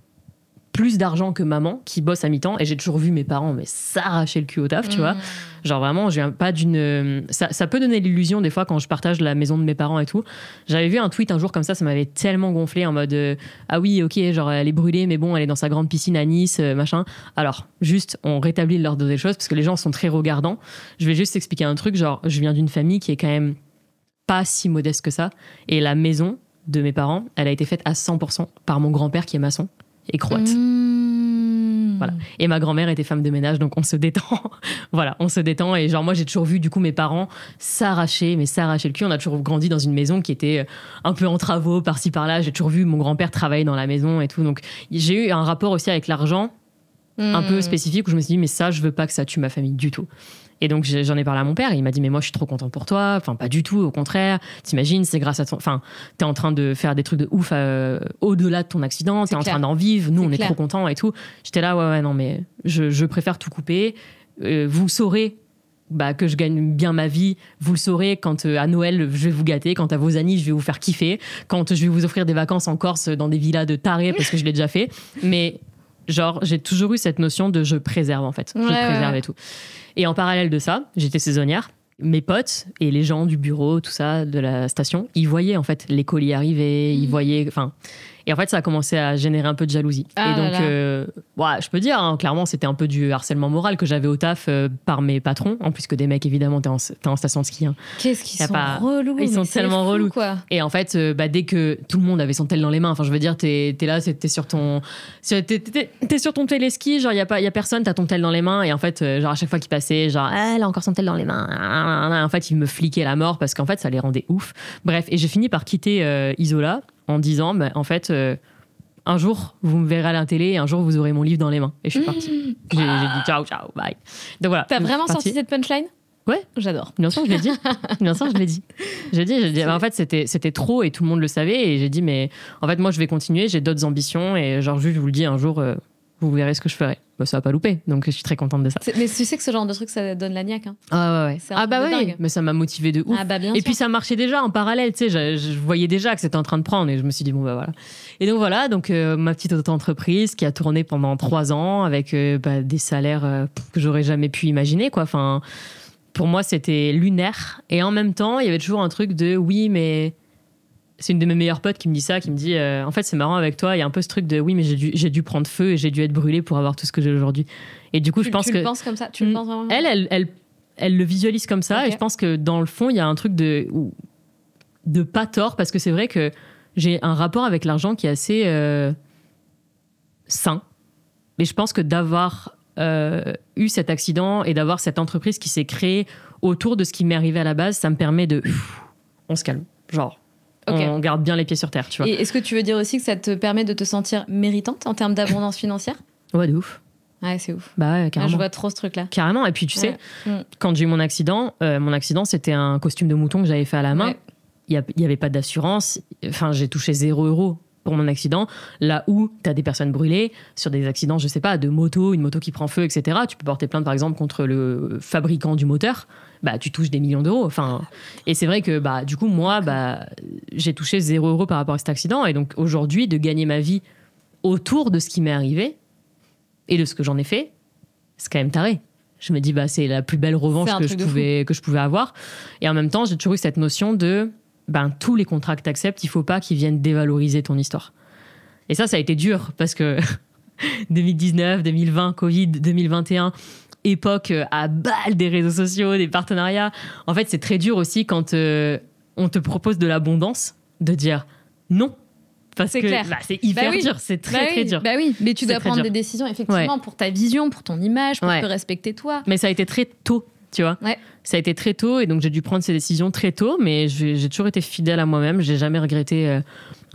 plus d'argent que maman qui bosse à mi-temps. Et j'ai toujours vu mes parents mais s'arracher le cul au taf, tu vois. Genre vraiment, je viens pas d'une... Ça peut donner l'illusion des fois quand je partage la maison de mes parents et tout. J'avais vu un tweet un jour comme ça m'avait tellement gonflé en mode ah oui, ok, genre elle est brûlée, mais bon, elle est dans sa grande piscine à Nice, machin. Alors, juste, on rétablit l'ordre des choses parce que les gens sont très regardants. Je vais juste expliquer un truc, genre, je viens d'une famille qui est quand même pas si modeste que ça. Et la maison de mes parents, elle a été faite à 100% par mon grand-père qui est maçon et croate. Voilà. Et ma grand-mère était femme de ménage, donc on se détend. Voilà, on se détend. Et genre, moi, j'ai toujours vu, du coup, mes parents s'arracher le cul. On a toujours grandi dans une maison qui était un peu en travaux, par-ci, par-là. J'ai toujours vu mon grand-père travailler dans la maison et tout. Donc, j'ai eu un rapport aussi avec l'argent un peu spécifique où je me suis dit, mais ça, je veux pas que ça tue ma famille du tout. Et donc, j'en ai parlé à mon père. Et il m'a dit, mais moi, je suis trop content pour toi. Enfin, pas du tout, au contraire. T'imagines, c'est grâce à ton... Enfin, t'es en train de faire des trucs de ouf au-delà de ton accident. T'es en train d'en vivre. Nous, on est trop contents et tout. J'étais là, ouais, non, mais je préfère tout couper. Vous saurez que je gagne bien ma vie. Vous le saurez quand à Noël, je vais vous gâter. Quand à vos amis, je vais vous faire kiffer. Quand je vais vous offrir des vacances en Corse dans des villas de tarés parce que je l'ai déjà fait. Mais genre, j'ai toujours eu cette notion de je préserve, en fait. Je préserve et tout. Et en parallèle de ça, j'étais saisonnière. Mes potes et les gens du bureau, tout ça, de la station, ils voyaient en fait les colis arriver, ils voyaient... Et en fait, ça a commencé à générer un peu de jalousie. Et donc, je peux dire, hein, clairement, c'était un peu du harcèlement moral que j'avais au taf par mes patrons. En plus que des mecs, évidemment, t'es en station de ski. Hein. Qu'est-ce qu'ils sont relous. Ils sont tellement relous. Quoi. Et en fait, dès que tout le monde avait son tel dans les mains, enfin, je veux dire, t'es là, t'es sur ton téléski, genre, y a personne, t'as ton tel dans les mains. Et en fait, genre, à chaque fois qu'ils passaient, genre, elle a encore son tel dans les mains. En fait, ils me fliquaient la mort parce qu'en fait, ça les rendait ouf. Bref, et j'ai fini par quitter Isola en disant, en fait, un jour, vous me verrez à la télé et un jour, vous aurez mon livre dans les mains. Et je suis partie. J'ai dit ciao, bye. Donc voilà. T'as vraiment sorti cette punchline ? Ouais. J'adore. Bien sûr, je l'ai dit. J'ai dit, en fait, c'était trop et tout le monde le savait. Et j'ai dit, mais en fait, moi, je vais continuer, j'ai d'autres ambitions. Et genre, juste, je vous le dis, un jour, vous verrez ce que je ferai. Ça va pas louper, donc je suis très contente de ça. Mais tu sais que ce genre de truc, ça donne la niaque. Hein. Ah ouais. Oui, mais ça m'a motivée de ouf. Bien et sûr. puis ça marchait déjà en parallèle, tu sais, je voyais déjà que c'était en train de prendre et je me suis dit voilà. Et donc voilà, ma petite auto-entreprise qui a tourné pendant 3 ans avec des salaires que j'aurais jamais pu imaginer, quoi. Enfin, pour moi, c'était lunaire. Et en même temps, il y avait toujours un truc de oui, mais... C'est une de mes meilleures potes qui me dit ça, qui me dit en fait c'est marrant avec toi, il y a un peu ce truc de oui mais j'ai dû prendre feu et j'ai dû être brûlée pour avoir tout ce que j'ai aujourd'hui. Et du coup je pense que... Tu le penses comme ça ? Tu le penses vraiment ? Elle le visualise comme ça, okay. Et je pense que dans le fond il y a un truc de pas tort, parce que c'est vrai que j'ai un rapport avec l'argent qui est assez sain. Et je pense que d'avoir eu cet accident et d'avoir cette entreprise qui s'est créée autour de ce qui m'est arrivé à la base, ça me permet de... on se calme, genre... Okay. On garde bien les pieds sur terre, tu vois. Et est-ce que tu veux dire aussi que ça te permet de te sentir méritante en termes d'abondance financière ? Ouais, de ouf. Ouais, c'est ouf. Bah ouais, carrément. Je vois trop ce truc-là. Carrément. Et puis, tu sais, quand j'ai eu mon accident, c'était un costume de mouton que j'avais fait à la main. Ouais. Il n'y avait pas d'assurance. Enfin, j'ai touché 0 € pour mon accident. Là où tu as des personnes brûlées sur des accidents, je sais pas, de moto, une moto qui prend feu, etc. Tu peux porter plainte, par exemple, contre le fabricant du moteur. Tu touches des millions d'euros. Enfin, et c'est vrai que, du coup, moi, j'ai touché 0 € par rapport à cet accident. Et donc, aujourd'hui, de gagner ma vie autour de ce qui m'est arrivé et de ce que j'en ai fait, c'est quand même taré. Je me dis, c'est la plus belle revanche que je pouvais avoir. Et en même temps, j'ai toujours eu cette notion de, tous les contrats que tu acceptes, il faut pas qu'ils viennent dévaloriser ton histoire. Et ça a été dur parce que 2019, 2020, Covid, 2021... époque à balle des réseaux sociaux, des partenariats. En fait, c'est très dur aussi quand on te propose de l'abondance, de dire non, Parce que c'est hyper dur, c'est très dur. Bah oui, mais tu dois prendre des décisions effectivement pour ta vision, pour ton image, pour te respecter toi. Mais ça a été très tôt, tu vois. Ça a été très tôt et donc j'ai dû prendre ces décisions très tôt, mais j'ai toujours été fidèle à moi-même. J'ai jamais regretté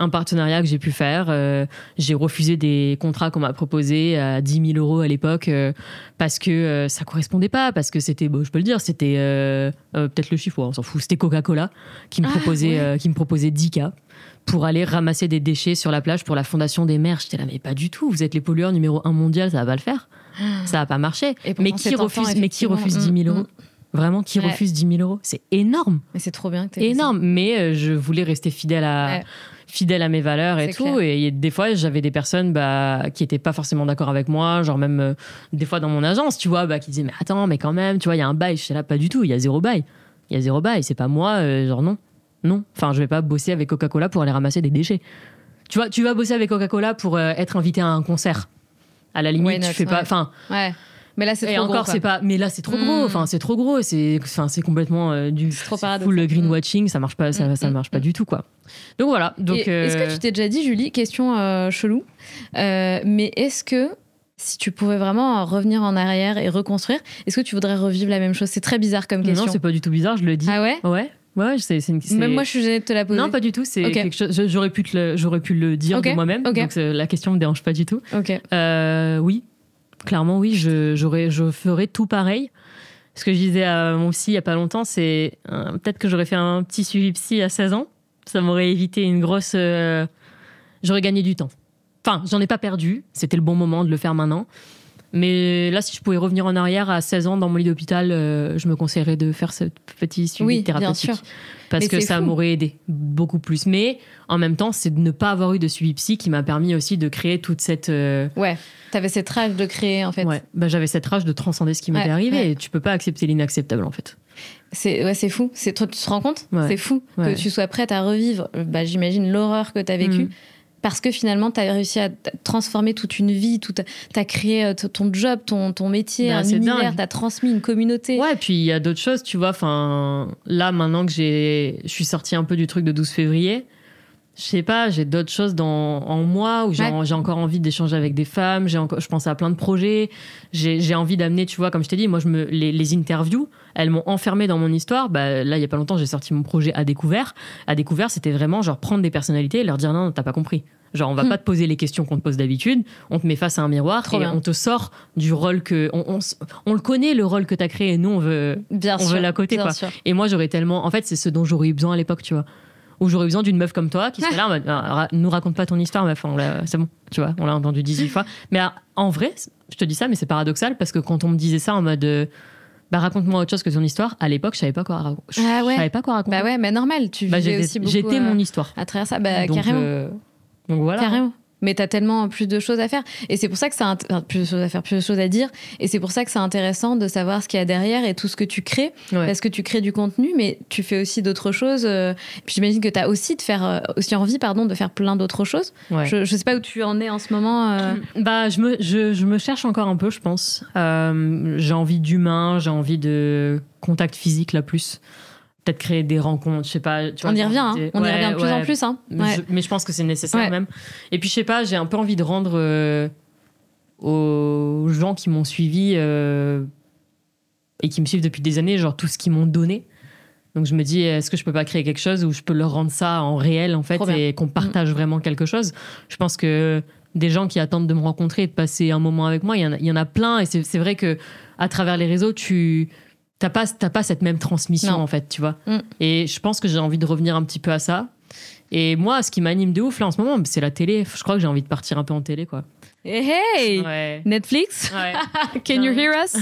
un partenariat que j'ai pu faire. J'ai refusé des contrats qu'on m'a proposés à 10 000 euros à l'époque parce que ça correspondait pas, parce que c'était, je peux le dire, c'était peut-être le chiffre, on s'en fout. C'était Coca-Cola qui me proposait 10K pour aller ramasser des déchets sur la plage pour la Fondation des mers. J'étais là, mais pas du tout. Vous êtes les pollueurs numéro 1 mondial, ça va pas le faire. Ça va pas marcher. Mais qui refuse 10 000 euros? Vraiment, qui refuse 10 000 euros? C'est énorme. Mais c'est trop bien que t'aies énorme. Mais je voulais rester fidèle à mes valeurs et tout. Clair. Et des fois, j'avais des personnes qui étaient pas forcément d'accord avec moi. Genre même des fois dans mon agence, tu vois, qui disaient, mais attends, mais quand même, tu vois, il y a un bail. Je suis là, pas du tout. Il y a zéro bail. C'est pas moi. Genre non. Enfin, je vais pas bosser avec Coca-Cola pour aller ramasser des déchets. Tu vois, tu vas bosser avec Coca-Cola pour être invité à un concert. À la limite, tu fais pas. Enfin. Ouais. Mais là, c'est trop encore, gros. C'est pas. Mais là, c'est trop gros. Enfin, c'est trop gros. C'est complètement du full greenwashing. Ça marche pas. Ça marche pas du tout, quoi. Donc voilà. Donc. Est-ce que tu t'es déjà dit, Julie, question chelou, mais est-ce que si tu pouvais vraiment revenir en arrière et reconstruire, est-ce que tu voudrais revivre la même chose? C'est très bizarre comme question. Non, c'est pas du tout bizarre. Je le dis. Ah ouais? Ouais, Même moi, je suis gênée de te la poser. Non, pas du tout. C'est quelque chose. J'aurais pu le dire de moi-même. Donc la question me dérange pas du tout. Oui, clairement oui. Je ferais tout pareil. Ce que je disais à mon psy il y a pas longtemps, c'est peut-être que j'aurais fait un petit suivi psy à 16 ans. Ça m'aurait évité une grosse. J'aurais gagné du temps. Enfin, j'en ai pas perdu. C'était le bon moment de le faire maintenant. Mais là, si je pouvais revenir en arrière à 16 ans dans mon lit d'hôpital, je me conseillerais de faire ce petit suivi thérapeutique. Bien sûr. Parce que ça m'aurait aidé beaucoup plus. Mais en même temps, c'est de ne pas avoir eu de suivi psy qui m'a permis aussi de créer toute cette... Ouais, t'avais cette rage de créer, en fait. Ouais, j'avais cette rage de transcender ce qui m'était arrivé. Et tu peux pas accepter l'inacceptable, en fait. C'est fou. Toi, tu te rends compte? C'est fou que tu sois prête à revivre, j'imagine, l'horreur que t'as vécue. Parce que finalement, tu as réussi à transformer toute une vie, tu as créé ton job, ton métier, un univers, tu as transmis une communauté. Ouais, puis il y a d'autres choses, tu vois. Là, maintenant que je suis sortie un peu du truc de 12 février, je sais pas, j'ai d'autres choses en moi où j'ai encore envie d'échanger avec des femmes, je pense à plein de projets, j'ai envie d'amener, tu vois, comme je t'ai dit, moi, les interviews, elles m'ont enfermée dans mon histoire. Là, il y a pas longtemps, j'ai sorti mon projet À Découvert. À Découvert, c'était vraiment genre prendre des personnalités et leur dire non, t'as pas compris. Genre, on va pas te poser les questions qu'on te pose d'habitude, on te met face à un miroir on te sort du rôle que... On le connaît, le rôle que t'as créé, et nous, on veut l'à côté, quoi. Sûr. Et moi, j'aurais tellement... En fait, c'est ce dont j'aurais eu besoin à l'époque, tu vois. Où j'aurais eu besoin d'une meuf comme toi qui serait là en mode, nous raconte pas ton histoire, meuf, c'est bon, tu vois, on l'a entendu 18 fois. Mais en vrai, je te dis ça, mais c'est paradoxal parce que quand on me disait ça en mode... raconte-moi autre chose que ton histoire. À l'époque, je savais pas quoi raconter. Je savais pas quoi raconter. Bah ouais, mais normal, tu vivais aussi beaucoup... J'étais mon histoire. À travers ça, carrément. Donc voilà. Carrément. Mais t'as tellement plus de choses à faire. Et c'est pour ça que plus de choses à faire, plus de choses à dire. Et c'est pour ça que c'est intéressant de savoir ce qu'il y a derrière et tout ce que tu crées. Ouais. Parce que tu crées du contenu, mais tu fais aussi d'autres choses. Puis j'imagine que t'as aussi envie de faire plein d'autres choses. Ouais. Je sais pas où tu en es en ce moment. Je me cherche encore un peu, je pense. J'ai envie d'humain, j'ai envie de contact physique là plus. Peut-être créer des rencontres, je sais pas. Tu vois, on y revient, on y revient de plus en plus. Hein. Mais je pense que c'est nécessaire même. Et puis je sais pas, j'ai un peu envie de rendre aux gens qui m'ont suivi et qui me suivent depuis des années, genre tout ce qu'ils m'ont donné. Donc je me dis, est-ce que je peux pas créer quelque chose où je peux leur rendre ça en réel en fait et qu'on partage vraiment quelque chose. Je pense que des gens qui attendent de me rencontrer et de passer un moment avec moi, il y en a plein et c'est vrai que à travers les réseaux, T'as pas cette même transmission, en fait, tu vois. Et je pense que j'ai envie de revenir un petit peu à ça. Et moi, ce qui m'anime de ouf, là, en ce moment, c'est la télé. Je crois que j'ai envie de partir un peu en télé, quoi. Hey ouais. Netflix Can you hear us?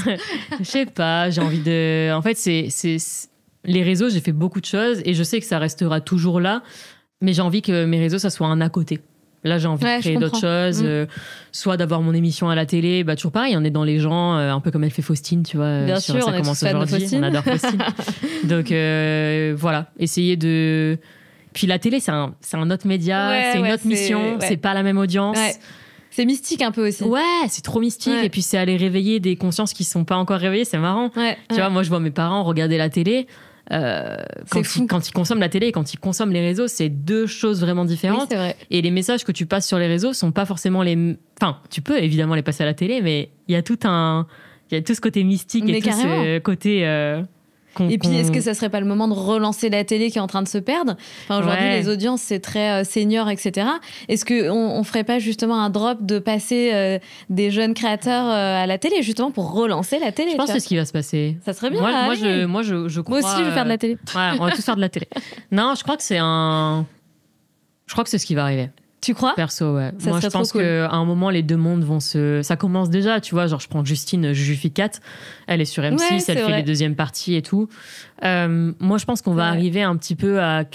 Je sais pas, j'ai envie de... En fait, c'est les réseaux, j'ai fait beaucoup de choses et je sais que ça restera toujours là. Mais j'ai envie que mes réseaux, ça soit un à côté. Là, j'ai envie de créer d'autres choses, soit d'avoir mon émission à la télé. Toujours pareil, on est dans les gens, un peu comme elle fait Faustine, tu vois. Bien sûr, ça commence aujourd'hui, on adore Faustine. Donc voilà, essayer de... Puis la télé, c'est un autre média, c'est une autre mission, c'est pas la même audience. Ouais. C'est mystique un peu aussi. Ouais, c'est trop mystique. Ouais. Et puis c'est aller réveiller des consciences qui sont pas encore réveillées, c'est marrant. Ouais, tu vois, moi je vois mes parents regarder la télé. quand ils consomment la télé et quand ils consomment les réseaux, c'est deux choses vraiment différentes. Oui, c'est vrai. Et les messages que tu passes sur les réseaux sont pas forcément les... Enfin, tu peux évidemment les passer à la télé, mais il y a tout ce côté mystique Mais et tout carrément. ce côté... Et puis, est-ce que ça serait pas le moment de relancer la télé qui est en train de se perdre? Enfin, aujourd'hui, les audiences, c'est très senior, etc. Est-ce qu'on ferait pas justement un drop de passer des jeunes créateurs à la télé, justement, pour relancer la télé? Je pense que c'est ce qui va se passer. Ça serait bien. Moi, je crois... Moi aussi, je veux faire de la télé. Ouais, on va tous faire de la télé. Non, je crois que c'est ce qui va arriver. Tu crois? Perso, ouais. Ça Moi, je pense qu'à un moment, les deux mondes vont se... Ça commence déjà, tu vois. Genre, je prends Justine Jujuficat. Elle est sur M6, elle fait les deuxièmes parties et tout. Moi, je pense qu'on va arriver un petit peu à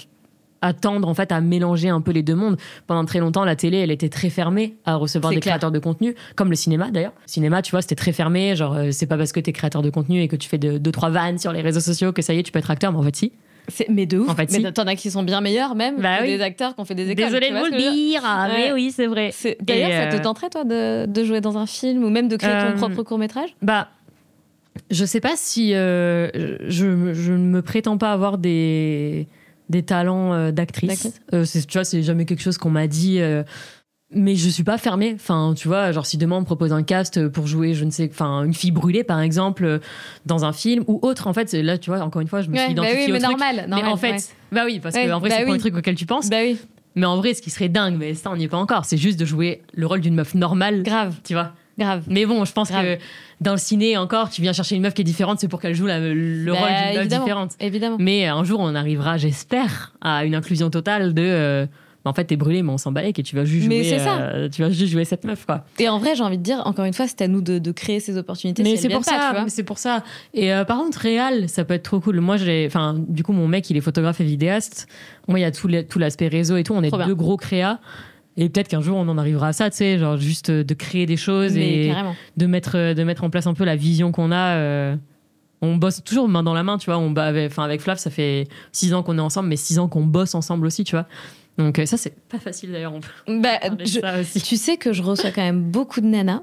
tendre, en fait, à mélanger un peu les deux mondes. Pendant très longtemps, la télé, elle était très fermée à recevoir des créateurs de contenu, comme le cinéma, d'ailleurs. Le cinéma, tu vois, c'était très fermé. Genre, c'est pas parce que t'es créateur de contenu et que tu fais 2-3 vannes sur les réseaux sociaux que ça y est, tu peux être acteur. Mais en fait, si. Mais de ouf. En fait, mais t'en as qui sont bien meilleurs même que des acteurs qui ont fait des écoles. Désolée de vous le dire, mais oui, c'est vrai. D'ailleurs, ça te tenterait, toi, de jouer dans un film ou même de créer ton propre court-métrage? Bah, je sais pas si... je ne me prétends pas avoir des talents d'actrice. Tu vois, c'est jamais quelque chose qu'on m'a dit... mais je suis pas fermée. Enfin, tu vois, genre si demain on me propose un cast pour jouer, je ne sais, enfin une fille brûlée par exemple dans un film ou autre, en fait, là tu vois, encore une fois, je me suis identifiée au truc. Normal, mais en fait, bah oui, parce que en vrai c'est pas un truc auquel tu penses. Bah oui. Mais en vrai, ce qui serait dingue, mais ça on n'y est pas encore, c'est juste de jouer le rôle d'une meuf normale. Grave, tu vois. Grave. Mais bon, je pense que dans le ciné encore, tu viens chercher une meuf qui est différente, c'est pour qu'elle joue le rôle d'une meuf différente. Évidemment. Mais un jour, on arrivera, j'espère, à une inclusion totale de. En fait, t'es brûlé, mais on s'en balèque et tu vas juste jouer cette meuf, quoi. Et en vrai, j'ai envie de dire, encore une fois, c'est à nous de créer ces opportunités. Mais c'est pour ça, c'est pour ça. Et par contre, réel, ça peut être trop cool. Moi, du coup, mon mec, il est photographe et vidéaste. Moi, il y a tout l'aspect réseau et tout. On est deux gros créas. Et peut-être qu'un jour, on en arrivera à ça, tu sais, genre juste de créer des choses et de mettre en place un peu la vision qu'on a. On bosse toujours main dans la main, tu vois. Avec Flav, ça fait 6 ans qu'on est ensemble, mais 6 ans qu'on bosse ensemble aussi, tu vois. Donc ça, c'est pas facile d'ailleurs. Tu sais que je reçois quand même beaucoup de nanas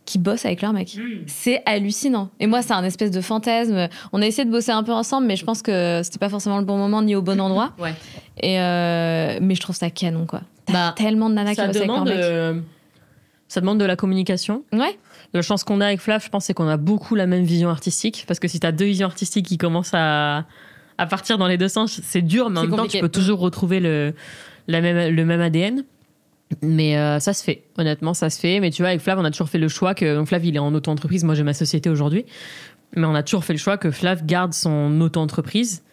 qui bossent avec leur mec. C'est hallucinant. Et moi, c'est un espèce de fantasme. On a essayé de bosser un peu ensemble, mais je pense que c'était pas forcément le bon moment ni au bon endroit. Ouais. Mais je trouve ça canon, quoi. Tellement de nanas qui bossent avec leur mec. Ça demande de la communication. Ouais. La chance qu'on a avec Flav, je pense, c'est qu'on a beaucoup la même vision artistique. Parce que si t'as deux visions artistiques qui commencent à partir dans les deux sens, c'est dur, mais en même temps, tu peux toujours retrouver le même ADN. Mais ça se fait, honnêtement, ça se fait. Mais tu vois, avec Flav, on a toujours fait le choix que... Donc Flav, il est en auto-entreprise, moi j'ai ma société aujourd'hui. Mais on a toujours fait le choix que Flav garde son auto-entreprise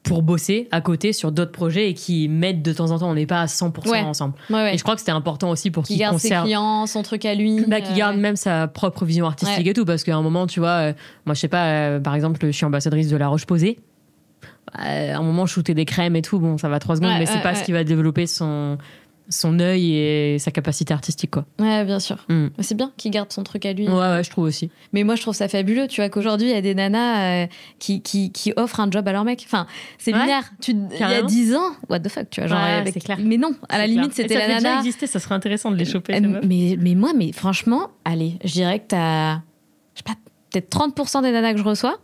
pour bosser à côté sur d'autres projets et qui m'aident de temps en temps. On n'est pas à 100% ensemble. Ouais. Et je crois que c'était important aussi pour qu'il garde conserve... ses clients, son truc à lui. Qu'il garde même sa propre vision artistique et tout. Parce qu'à un moment, tu vois, moi je sais pas, par exemple, je suis ambassadrice de La Roche-Posay. À un moment, shooter des crèmes et tout, bon, ça va 3 secondes, mais c'est pas ce qui va développer son œil et sa capacité artistique, quoi. Ouais, bien sûr. Mais c'est bien qu'il garde son truc à lui. Ouais, je trouve aussi. Mais moi, je trouve ça fabuleux, tu vois, qu'aujourd'hui, il y a des nanas qui offrent un job à leur mec. Enfin, c'est binaire. Il y a 10 ans, what the fuck, tu vois. Genre, c'est clair. Mais non, à la limite, c'était la nana. Ça existé, ça serait intéressant de les choper. Mais franchement, allez, je dirais que t'as, je sais pas, peut-être 30% des nanas que je reçois.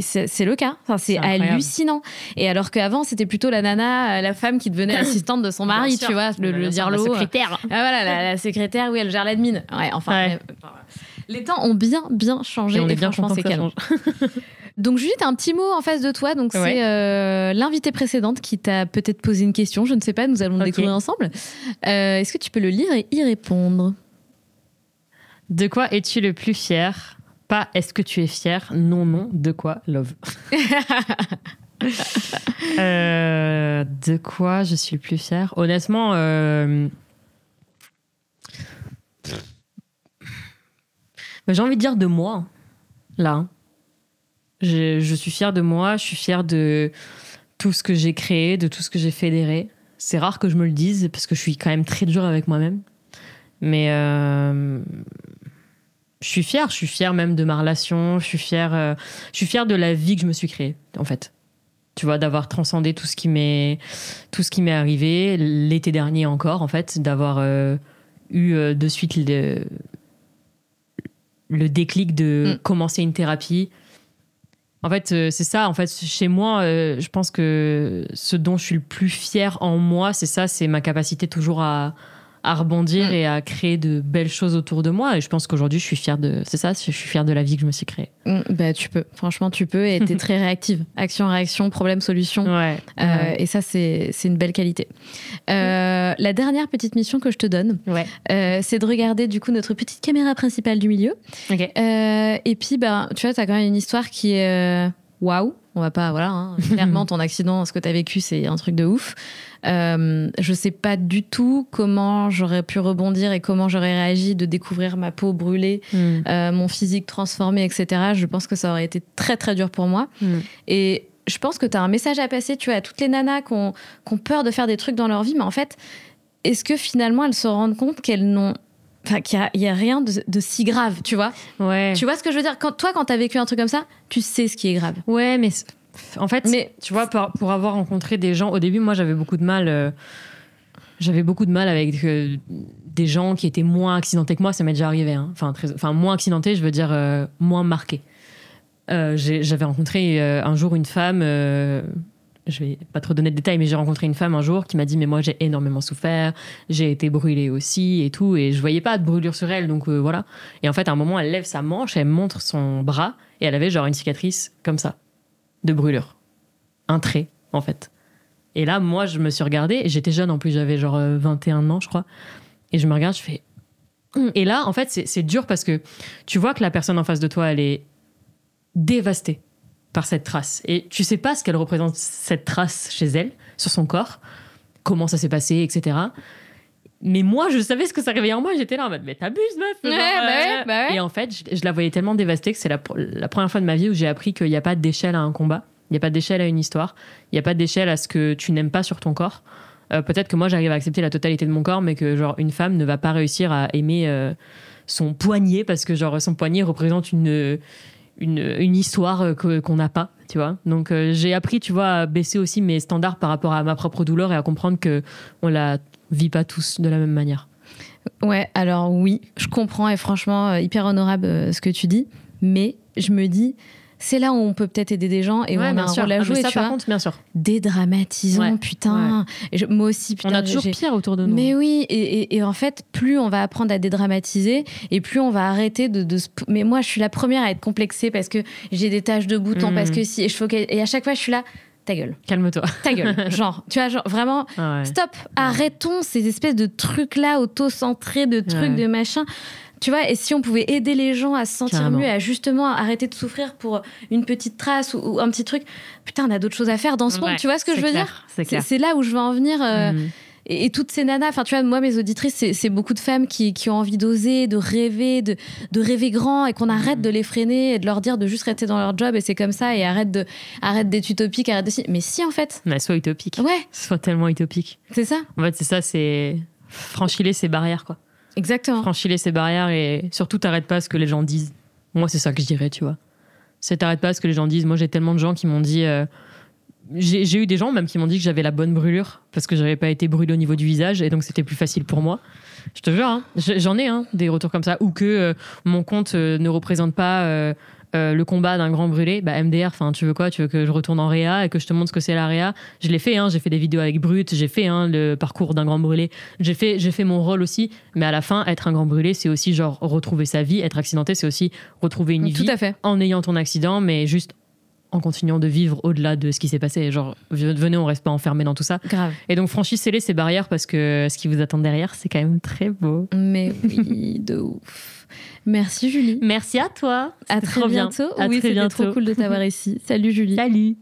C'est le cas. Enfin, c'est hallucinant. Et alors qu'avant, c'était plutôt la nana, la femme qui devenait assistante de son mari, tu vois, le dirlo. La secrétaire. Voilà, la secrétaire, oui, elle gère l'admin. Ouais, enfin. Les temps ont bien changé. Et bien franchement, c'est canon. Donc, Julie, t'as un petit mot en face de toi. Donc, c'est l'invitée précédente qui t'a peut-être posé une question. Je ne sais pas, nous allons le découvrir ensemble. Est-ce que tu peux le lire et y répondre? De quoi es-tu le plus fier? Pas est-ce que tu es fier? Non, de quoi? Love. De quoi je suis le plus fière? Honnêtement, j'ai envie de dire de moi. Là. Je suis fière de moi, je suis fière de tout ce que j'ai créé, de tout ce que j'ai fédéré. C'est rare que je me le dise parce que je suis quand même très dure avec moi-même. Mais... je suis fière même de ma relation, je suis fière de la vie que je me suis créée, en fait. Tu vois, d'avoir transcendé tout ce qui m'est arrivé, l'été dernier encore, en fait, d'avoir eu de suite le déclic de commencer une thérapie En fait, c'est ça. En fait, chez moi, je pense que ce dont je suis le plus fière en moi, c'est ça, c'est ma capacité toujours à rebondir et à créer de belles choses autour de moi. Et je pense qu'aujourd'hui, je suis fière de la vie que je me suis créée. Bah, tu peux. Franchement, tu peux. Et t'es très réactive. Action, réaction, problème, solution. Ouais. Et ça, c'est une belle qualité. La dernière petite mission que je te donne, c'est de regarder du coup notre petite caméra principale du milieu. Okay. Et puis, bah, tu vois, t'as quand même une histoire qui est waouh. On va pas, voilà. Hein. Clairement, ton accident, ce que t'as vécu, c'est un truc de ouf. Je sais pas du tout comment j'aurais pu rebondir et comment j'aurais réagi de découvrir ma peau brûlée, mon physique transformé, etc. Je pense que ça aurait été très, très dur pour moi. Et je pense que tu as un message à passer, tu vois, à toutes les nanas qui ont peur de faire des trucs dans leur vie. Mais en fait, est-ce que finalement, elles se rendent compte qu'elles n'ont... Enfin, qu'il y a rien de si grave, tu vois. Ouais. Tu vois ce que je veux dire ? Quand t'as vécu un truc comme ça, tu sais ce qui est grave. Ouais, mais en fait, tu vois, pour avoir rencontré des gens, au début, moi, j'avais beaucoup de mal avec des gens qui étaient moins accidentés que moi. Ça m'est déjà arrivé. Hein. Enfin, moins accidentés, je veux dire moins marqués. J'avais rencontré un jour une femme... je vais pas trop donner de détails, mais j'ai rencontré une femme un jour qui m'a dit mais moi j'ai énormément souffert, j'ai été brûlée aussi et tout, et je voyais pas de brûlure sur elle, donc voilà. Et en fait à un moment elle lève sa manche, elle montre son bras et elle avait genre une cicatrice comme ça de brûlure, un trait en fait. Et là moi je me suis regardée, et j'étais jeune en plus, j'avais genre 21 ans je crois, et je me regarde, je fais et là en fait c'est dur parce que tu vois que la personne en face de toi elle est dévastée par cette trace. Et tu sais pas ce qu'elle représente, cette trace chez elle, sur son corps, comment ça s'est passé, etc. Mais moi, je savais ce que ça réveillait en moi. J'étais là en mode, mais t'abuses, meuf. Ouais. Et en fait, je la voyais tellement dévastée que c'est la première fois de ma vie où j'ai appris qu'il n'y a pas d'échelle à un combat. Il n'y a pas d'échelle à une histoire. Il n'y a pas d'échelle à ce que tu n'aimes pas sur ton corps. Peut-être que moi, j'arrive à accepter la totalité de mon corps, mais que genre une femme ne va pas réussir à aimer son poignet parce que genre son poignet représente une histoire qu'on n'a pas, tu vois. Donc j'ai appris, tu vois, à baisser aussi mes standards par rapport à ma propre douleur et à comprendre qu'on la vit pas tous de la même manière. Ouais, alors oui, je comprends et franchement, hyper honorable ce que tu dis, mais je me dis, c'est là où on peut peut-être aider des gens et où on a un rôle à jouer, ça, tu vois. Contre, bien sûr. Dédramatisons, putain. Ouais. Et moi aussi, putain. On a toujours pire autour de nous. Mais oui, et en fait, plus on va apprendre à dédramatiser et plus on va arrêter Mais moi, je suis la première à être complexée parce que j'ai des taches de boutons, parce que si... Et à chaque fois, je suis là... Ta gueule. Calme-toi. Ta gueule. Genre, tu vois, genre, vraiment, stop. Arrêtons ces espèces de trucs-là, auto-centrés, de trucs, de machin. Tu vois, et si on pouvait aider les gens à se sentir mieux, à justement arrêter de souffrir pour une petite trace ou un petit truc, putain, on a d'autres choses à faire dans ce monde. Tu vois ce que je veux dire ? C'est là où je veux en venir. Et toutes ces nanas, enfin, tu vois, moi, mes auditrices, c'est beaucoup de femmes qui ont envie d'oser, de rêver, de rêver grand, et qu'on arrête de les freiner et de leur dire de juste rester dans leur job, et c'est comme ça, et arrête d'être utopique, Mais si, en fait. Mais sois utopique. Ouais. Sois tellement utopique. C'est ça. En fait, c'est ça, c'est franchir ces barrières, quoi. Exactement. Franchir ces barrières et surtout, t'arrêtes pas à ce que les gens disent. Moi, c'est ça que je dirais, tu vois. C'est t'arrêtes pas à ce que les gens disent. Moi, j'ai tellement de gens qui m'ont dit... J'ai eu des gens même qui m'ont dit que j'avais la bonne brûlure parce que j'avais pas été brûlée au niveau du visage et donc c'était plus facile pour moi. Je te jure, hein, j'en ai des retours comme ça. Ou que mon compte ne représente pas le combat d'un grand brûlé. Bah MDR, tu veux quoi ? Tu veux que je retourne en réa et que je te montre ce que c'est la réa ? Je l'ai fait, j'ai fait des vidéos avec Brut, j'ai fait le parcours d'un grand brûlé. J'ai fait mon rôle aussi, mais à la fin, être un grand brûlé, c'est aussi genre retrouver sa vie. Être accidenté, c'est aussi retrouver une vie en ayant ton accident, mais juste en continuant de vivre au-delà de ce qui s'est passé. Genre, venez, on reste pas enfermé dans tout ça. Grave. Et donc, franchissez-les ces barrières parce que ce qui vous attend derrière, c'est quand même très beau. Mais oui, de ouf. Merci Julie. Merci à toi. À très bientôt. Oui, c'était trop cool de t'avoir ici. Salut Julie. Salut.